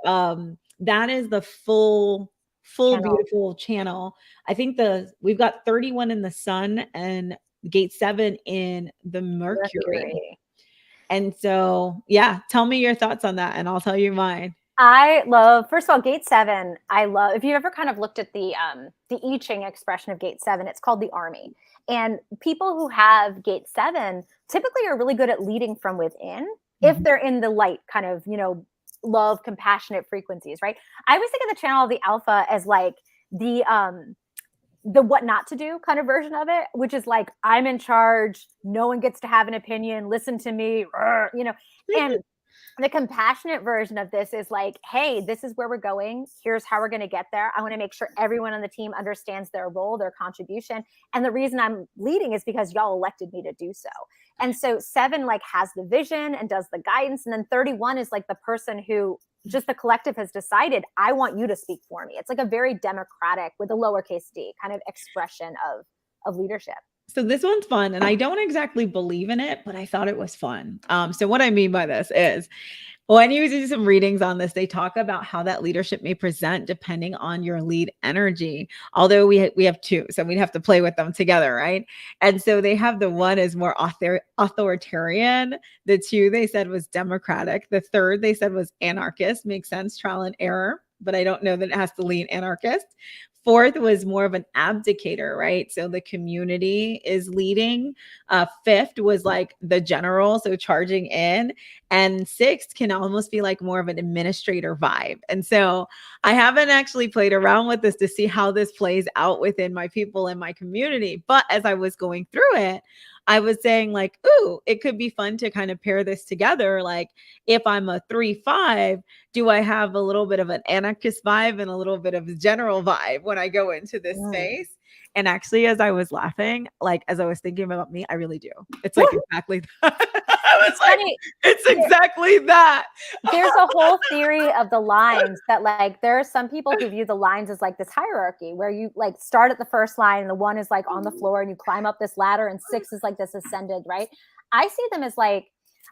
that is the full beautiful channel. I think we've got 31 in the sun and gate 7 in the Mercury. And so, yeah, tell me your thoughts on that and I'll tell you mine. I love, first of all, gate 7. I love, if you ever kind of looked at the I Ching expression of gate 7, it's called the army. And people who have gate 7 typically are really good at leading from within if they're in the light kind of, love, compassionate frequencies, right? I always think of the channel of the Alpha as like the what not to do kind of version of it, which is like, I'm in charge, no one gets to have an opinion, listen to me, and the compassionate version of this is like, hey, this is where we're going. Here's how we're going to get there. I want to make sure everyone on the team understands their role, their contribution. And the reason I'm leading is because y'all elected me to do so. And so 7 like has the vision and does the guidance. And then 31 is like the person who just the collective has decided, I want you to speak for me. It's like a very democratic with a lowercase d kind of expression of leadership. So this one's fun, and I don't exactly believe in it, but I thought it was fun. So what I mean by this is when you do some readings on this, they talk about how that leadership may present depending on your lead energy. Although we have 2, so we'd have to play with them together, right? And so they have the 1 is more authoritarian. The 2 they said was democratic. The 3rd they said was anarchist. Makes sense, trial and error, but I don't know that it has to lean anarchist. 4th was more of an abdicator, right? So the community is leading. 5th was like the general, so charging in. And 6th can almost be like more of an administrator vibe. And so I haven't actually played around with this to see how this plays out within my people in my community. But as I was going through it, I was saying like, ooh, it could be fun to kind of pair this together. Like if I'm a 3-5, do I have a little bit of an anarchist vibe and a little bit of a general vibe when I go into this space? And actually, as I was laughing, like as I was thinking about me, I really do. It's like exactly that. I was like, it's exactly that. There's a whole theory of the lines that like there are some people who view the lines as like this hierarchy where you like start at the first line and the 1 is like on the floor and you climb up this ladder and 6 is like this ascended, right? I see them as like,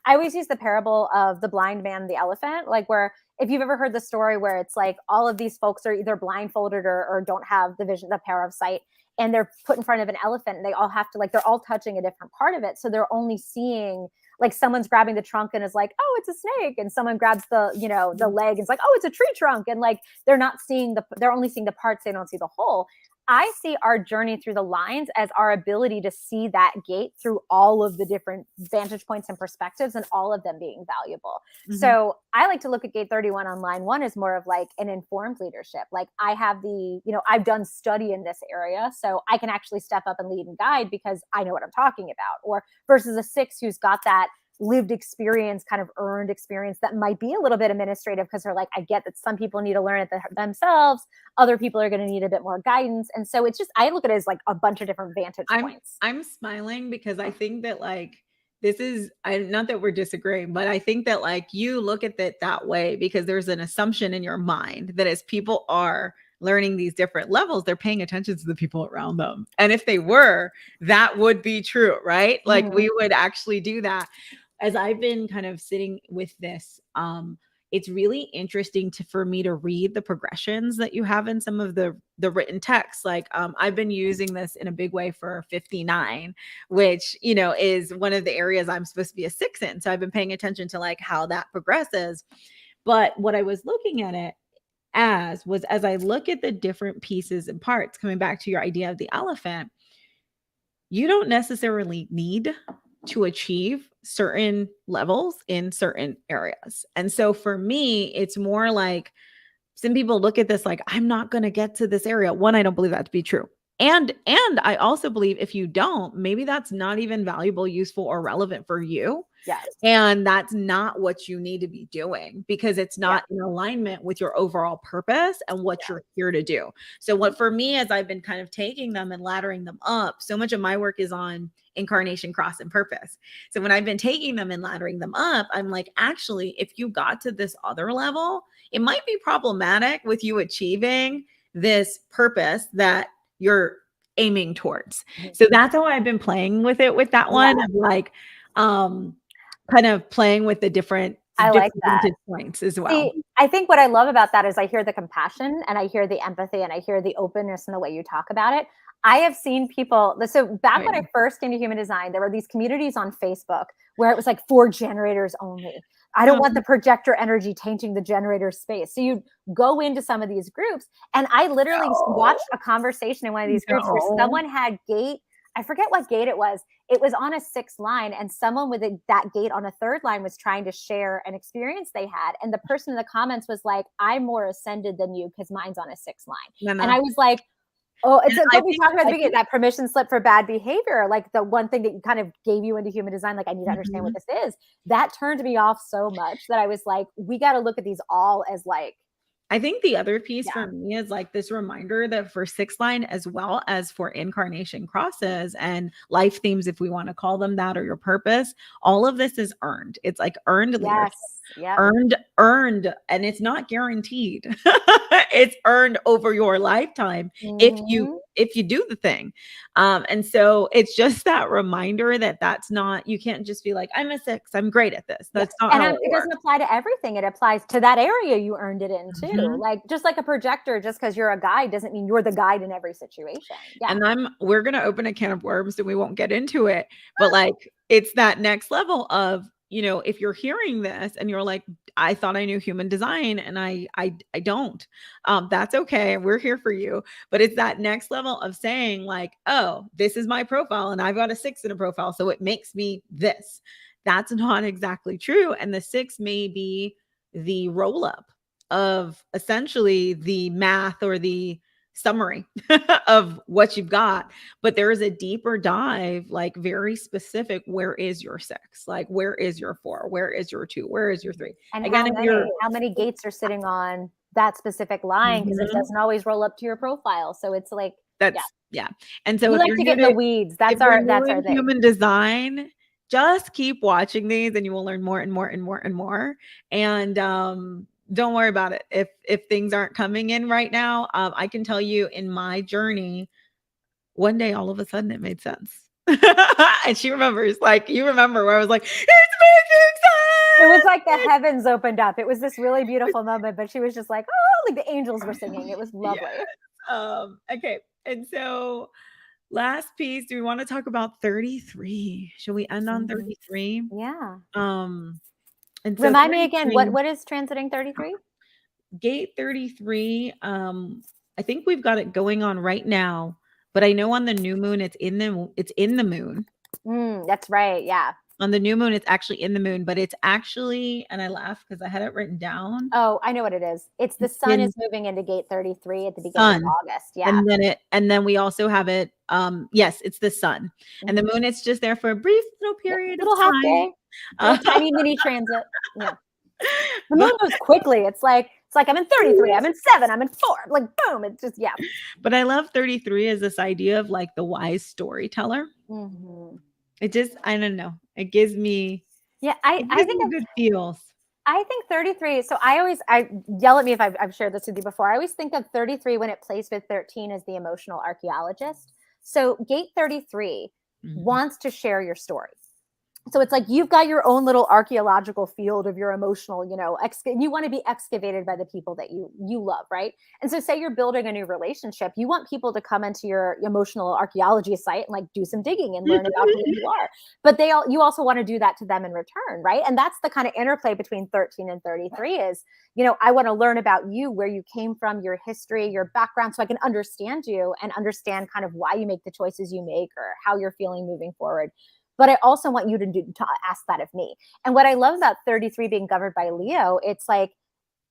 I always use the parable of the blind man and the elephant, like where if you've ever heard the story where it's like all of these folks are either blindfolded or don't have the vision, the power of sight, and they're put in front of an elephant and they all have to like, they're all touching a different part of it. So they're only seeing like someone's grabbing the trunk and is like, oh, it's a snake. And someone grabs the, the leg and it's like, oh, it's a tree trunk. And like, they're only seeing the parts. They don't see the whole. I see our journey through the lines as our ability to see that gate through all of the different vantage points and perspectives and all of them being valuable. So I like to look at gate 31 on line 1 as more of like an informed leadership. Like I have I've done study in this area, so I can actually step up and lead and guide because I know what I'm talking about. Or versus a 6 who's got that lived experience, kind of earned experience that might be a little bit administrative because they're like, I get that some people need to learn it themselves. Other people are going to need a bit more guidance. And so it's just, I look at it as like a bunch of different vantage points. I'm smiling because I think that like, this is, not that we're disagreeing, but I think that like you look at it that way because there's an assumption in your mind that as people are learning these different levels, they're paying attention to the people around them. And if they were, that would be true, right? Like we would actually do that. As I've been kind of sitting with this, it's really interesting for me to read the progressions that you have in some of the written text. Like I've been using this in a big way for 59, which, you know, is one of the areas I'm supposed to be a 6 in. So I've been paying attention to like how that progresses. But what I was looking at it as I look at the different pieces and parts, coming back to your idea of the elephant, you don't necessarily need to achieve certain levels in certain areas. And so for me, it's more like some people look at this like, I'm not going to get to this area. One, I don't believe that to be true. And I also believe if you don't, maybe that's not even valuable, useful, or relevant for you. Yes. And that's not what you need to be doing, because it's not in alignment with your overall purpose and what you're here to do. So what for me, as I've been kind of taking them and laddering them up, so much of my work is on incarnation, cross, and purpose. So when I've been taking them and laddering them up, I'm like, actually, if you got to this other level, it might be problematic with you achieving this purpose that you're aiming towards. So that's how I've been playing with it with that one. Of like, kind of playing with the different vantage points as well. See, I think what I love about that is I hear the compassion and I hear the empathy and I hear the openness in the way you talk about it. I have seen people, so back when I first came to Human Design, there were these communities on Facebook where it was like for generators only. I don't want the projector energy tainting the generator space. So you go into some of these groups, and I literally watched a conversation in one of these groups where someone had gate, I forget what gate it was. It was on a 6th line, and someone with that gate on a 3rd line was trying to share an experience they had. And the person in the comments was like, I'm more ascended than you because mine's on a 6th line. And I was like, oh, it's what we talked about at the beginning, that permission slip for bad behavior. Like the one thing that kind of gave you into Human Design, like I need to understand what this is. That turned me off so much that I was like, we got to look at these all as like, I think the other piece for me is like this reminder that for 6th line, as well as for incarnation crosses and life themes, if we want to call them that, or your purpose, all of this is earned. It's like earned leadership. Earned, and it's not guaranteed. It's earned over your lifetime if you do the thing. And so it's just that reminder that that's not, you can't just be like, I'm a 6, I'm great at this. That's not how it doesn't apply to everything. It applies to that area you earned it in too. Like just like a projector, just because you're a guide doesn't mean you're the guide in every situation. And we're gonna open a can of worms and we won't get into it, but like it's that next level of, you know, if you're hearing this and you're like, I thought I knew Human Design and I don't, that's okay. We're here for you. But it's that next level of saying like, oh, this is my profile and I've got a 6 in a profile, so it makes me this. That's not exactly true. And the 6 may be the roll up of essentially the math or the summary of what you've got, but there is a deeper dive, like very specific. Where is your 6? Like, where is your 4? Where is your 2? Where is your 3? And again, how many gates are sitting on that specific line? Because it doesn't always roll up to your profile. So it's like, And so we like to get in the weeds. That's our thing. Human Design, just keep watching these and you will learn more and more and more and more. And don't worry about it. If things aren't coming in right now, I can tell you in my journey, one day all of a sudden it made sense. And she remembers, like, you remember where I was like, it's making sense. It was like the heavens opened up. It was this really beautiful moment, but she was just like, oh, like the angels were singing. It was lovely. Yes. Okay. And so last piece, do we want to talk about 33? Should we end on 33? Yeah. And so remind me again, what is transiting 33? Gate 33. I think we've got it going on right now, but I know on the new moon, it's in the moon. That's right. Yeah. On the new moon, it's actually in the moon, but it's actually, and I laugh because I had it written down. Oh, I know what it is. It's the sun is moving into gate 33 at the beginning of August. Yeah. And then we also have it. Yes, it's the sun. And the moon, it's just there for a brief little period of time. Half day. Tiny mini transit. Yeah. The moon moves quickly. It's like I'm in 33, I'm in 7, I'm in 4. Like boom, it's just But I love 33 as this idea of like the wise storyteller. It just, I don't know. It gives me I think good feels. I think 33. So I yell at me if I've shared this with you before. I always think of 33 when it plays with 13 as the emotional archaeologist. So gate 33 wants to share your story. So it's like you've got your own little archaeological field of your emotional, you know, you want to be excavated by the people that you love, right? And so say you're building a new relationship, you want people to come into your emotional archaeology site and like do some digging and learn about who you are. But you also want to do that to them in return, right? And that's the kind of interplay between 13 and 33 is, you know, I want to learn about you, where you came from, your history, your background, so I can understand you and understand kind of why you make the choices you make or how you're feeling moving forward. But I also want you to ask that of me. And what I love about 33 being governed by Leo, it's like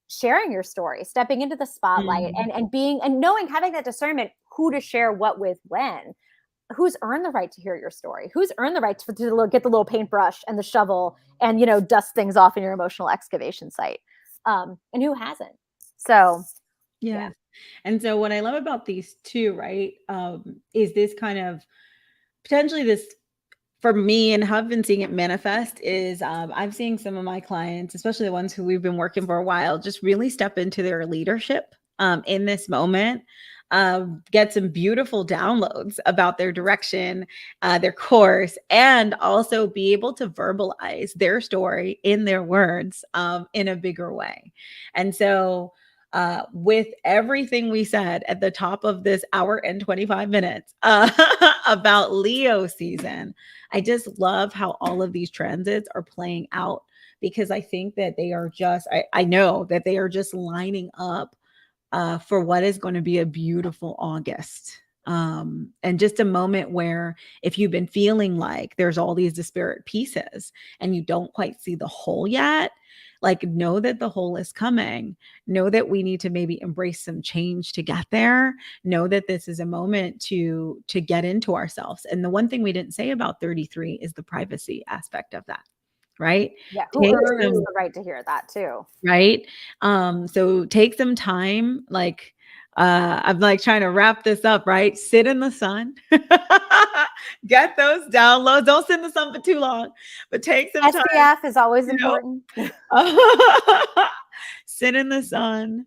sharing your story, stepping into the spotlight and being, and knowing, having that discernment, who to share what with when. Who's earned the right to hear your story? Who's earned the right to get the little paintbrush and the shovel and, you know, dust things off in your emotional excavation site? And who hasn't? So, yeah. And so what I love about these two, right, is this kind of potentially this, for me, and how I've been seeing it manifest is I'm seeing some of my clients, especially the ones who we've been working for a while, just really step into their leadership in this moment, get some beautiful downloads about their direction, their course, and also be able to verbalize their story in their words in a bigger way. And so with everything we said at the top of this hour and 25 minutes about Leo season, I just love how all of these transits are playing out, because I think that they are just, I know that they are just lining up for what is going to be a beautiful August. And just a moment where if you've been feeling like there's all these disparate pieces and you don't quite see the whole yet, like know that the whole is coming. Know that we need to maybe embrace some change to get there. Know that this is a moment to get into ourselves. And the one thing we didn't say about 33 is the privacy aspect of that, right? yeah, who earns the right to hear that too? Right. So take some time, like I'm like trying to wrap this up, right? Sit in the sun, get those downloads. Don't sit in the sun for too long, but take some time. SPF is always important. Sit in the sun,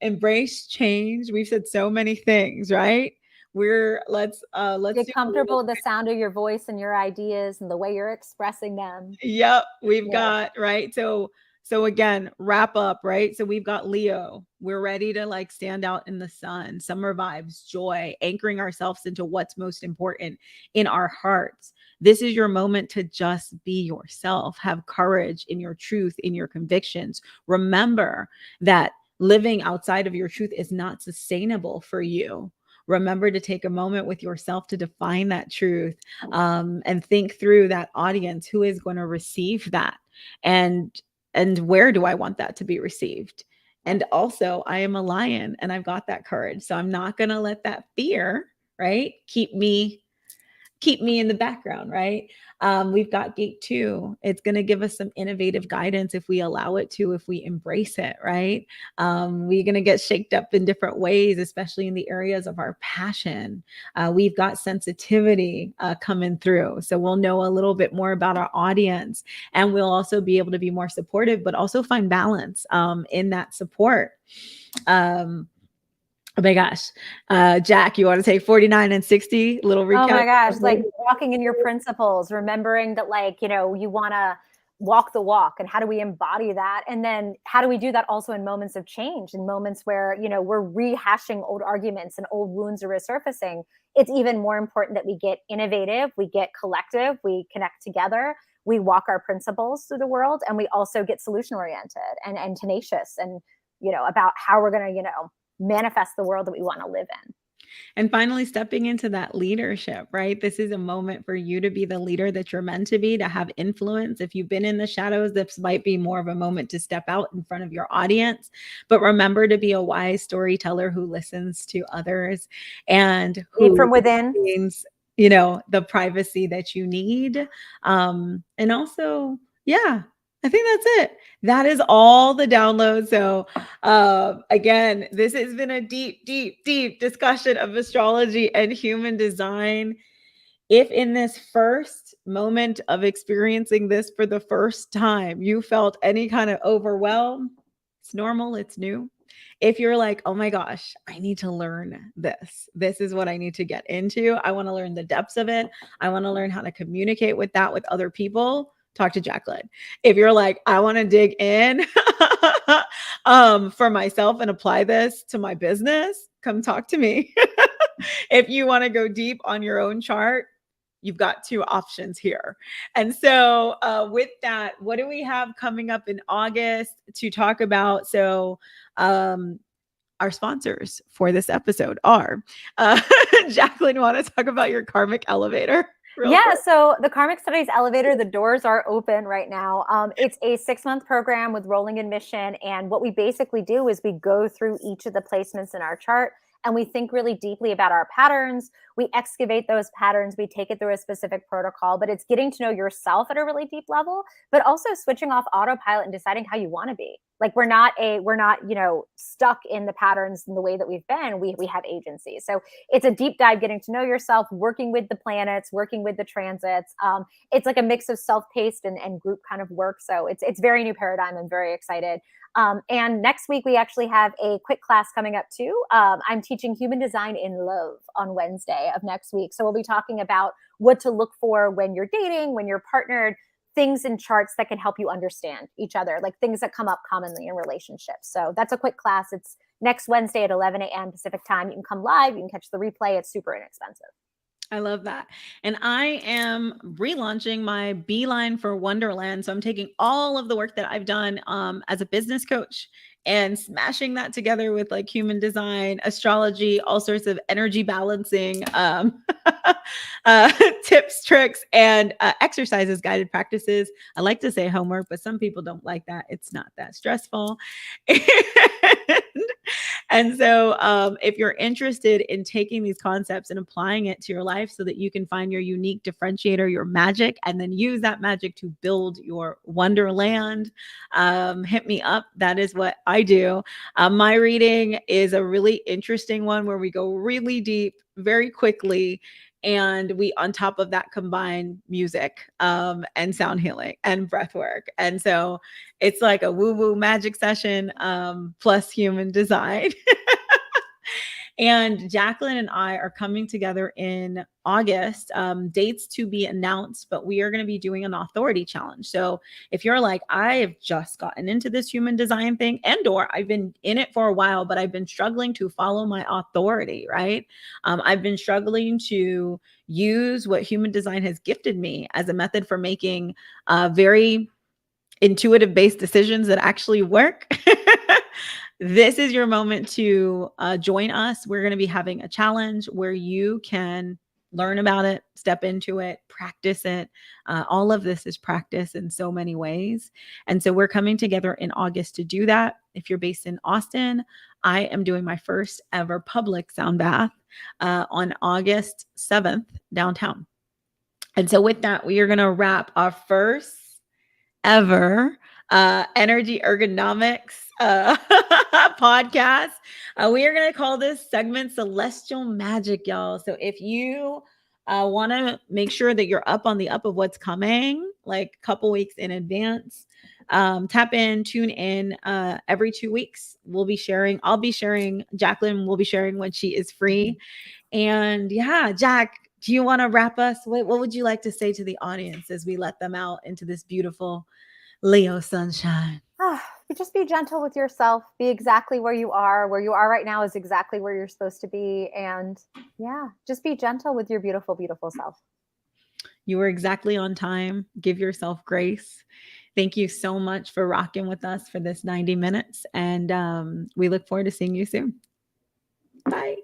embrace change. We've said so many things, right? Let's get comfortable with the sound of your voice and your ideas and the way you're expressing them. Yep, we've got, right? So again, wrap up, right? So we've got Leo. We're ready to like stand out in the sun, summer vibes, joy, anchoring ourselves into what's most important in our hearts. This is your moment to just be yourself. Have courage in your truth, in your convictions. Remember that living outside of your truth is not sustainable for you. Remember to take a moment with yourself to define that truth, and think through that audience who is going to receive that, and where do I want that to be received. And also, I am a lion and I've got that courage, so I'm not going to let that fear, right, keep me in the background, right? We've got gate 2. It's going to give us some innovative guidance if we allow it to, if we embrace it, right? We're going to get shaked up in different ways, especially in the areas of our passion. We've got sensitivity coming through. So we'll know a little bit more about our audience, and we'll also be able to be more supportive, but also find balance in that support. Oh my gosh. Jack, you want to take 49 and 60? Little recap. Oh my gosh. Like walking in your principles, remembering that, like, you know, you want to walk the walk, and how do we embody that? And then how do we do that also in moments of change, in moments where, you know, we're rehashing old arguments and old wounds are resurfacing? It's even more important that we get innovative, we get collective, we connect together, we walk our principles through the world, and we also get solution oriented and tenacious, and, you know, about how we're going to, you know, manifest the world that we want to live in. And finally, stepping into that leadership, right? This is a moment for you to be the leader that you're meant to be, to have influence. If you've been in the shadows, this might be more of a moment to step out in front of your audience. But remember to be a wise storyteller who listens to others and who lead from within, means, you know, the privacy that you need. And also, yeah, I think that's it. That is all the downloads. So again, this has been a deep, deep, deep discussion of astrology and human design. If in this first moment of experiencing this for the first time, you felt any kind of overwhelm, it's normal, it's new. If you're like, oh my gosh, I need to learn this. This is what I need to get into. I want to learn the depths of it. I want to learn how to communicate with that with other people. Talk to Jaclyn. If you're like, I want to dig in for myself and apply this to my business, come talk to me. If you want to go deep on your own chart, you've got two options here. And so, with that, what do we have coming up in August to talk about? So, our sponsors for this episode are Jaclyn, want to talk about your karmic elevator? Yeah, quick. So the Karmic Studies Elevator, the doors are open right now. It's a 6-month program with rolling admission. And what we basically do is we go through each of the placements in our chart and we think really deeply about our patterns. We excavate those patterns. We take it through a specific protocol, but it's getting to know yourself at a really deep level, but also switching off autopilot and deciding how you want to be. Like we're not, stuck in the patterns in the way that we've been. We have agency. So it's a deep dive, getting to know yourself, working with the planets, working with the transits. It's like a mix of self-paced and group kind of work. So it's very new paradigm. I'm very excited. And next week, we actually have a quick class coming up too. I'm teaching Human Design in Love on Wednesday of next week. So we'll be talking about what to look for when you're dating, when you're partnered, things in charts that can help you understand each other, like things that come up commonly in relationships. So that's a quick class. It's next Wednesday at 11 a.m. Pacific time. You can come live, you can catch the replay. It's super inexpensive. I love that. And I am relaunching my Beeline for Wonderland. So I'm taking all of the work that I've done as a business coach and smashing that together with like human design, astrology, all sorts of energy balancing tips, tricks, and exercises, guided practices. I like to say homework, but some people don't like that. It's not that stressful. And so if you're interested in taking these concepts and applying it to your life so that you can find your unique differentiator, your magic, and then use that magic to build your wonderland, hit me up. That is what I do. My reading is a really interesting one where we go really deep very quickly. And we, on top of that, combine music and sound healing and breath work. And so it's like a woo-woo magic session plus human design. And Jaclyn and I are coming together in August, dates to be announced, but we are going to be doing an authority challenge. So if you're like, I have just gotten into this human design thing or I've been in it for a while, but I've been struggling to follow my authority, right? I've been struggling to use what human design has gifted me as a method for making very intuitive based decisions that actually work. This is your moment to join us. We're going to be having a challenge where you can learn about it, step into it, practice it. All of this is practice in so many ways. And so we're coming together in August to do that. If you're based in Austin, I am doing my first ever public sound bath on August 7th downtown. And so with that, we are going to wrap our first ever energy ergonomics podcast. We are going to call this segment Celestial Magic, y'all. So if you want to make sure that you're up on the up of what's coming, like a couple weeks in advance, tap in, tune in every 2 weeks. I'll be sharing, Jaclyn will be sharing when she is free. And yeah, Jack, do you want to wrap us? What would you like to say to the audience as we let them out into this beautiful Leo sunshine? Just be gentle with yourself. Be exactly where you are. Where you are right now is exactly where you're supposed to be. And yeah, just be gentle with your beautiful, beautiful self. You were exactly on time. Give yourself grace. Thank you so much for rocking with us for this 90 minutes. And we look forward to seeing you soon. Bye.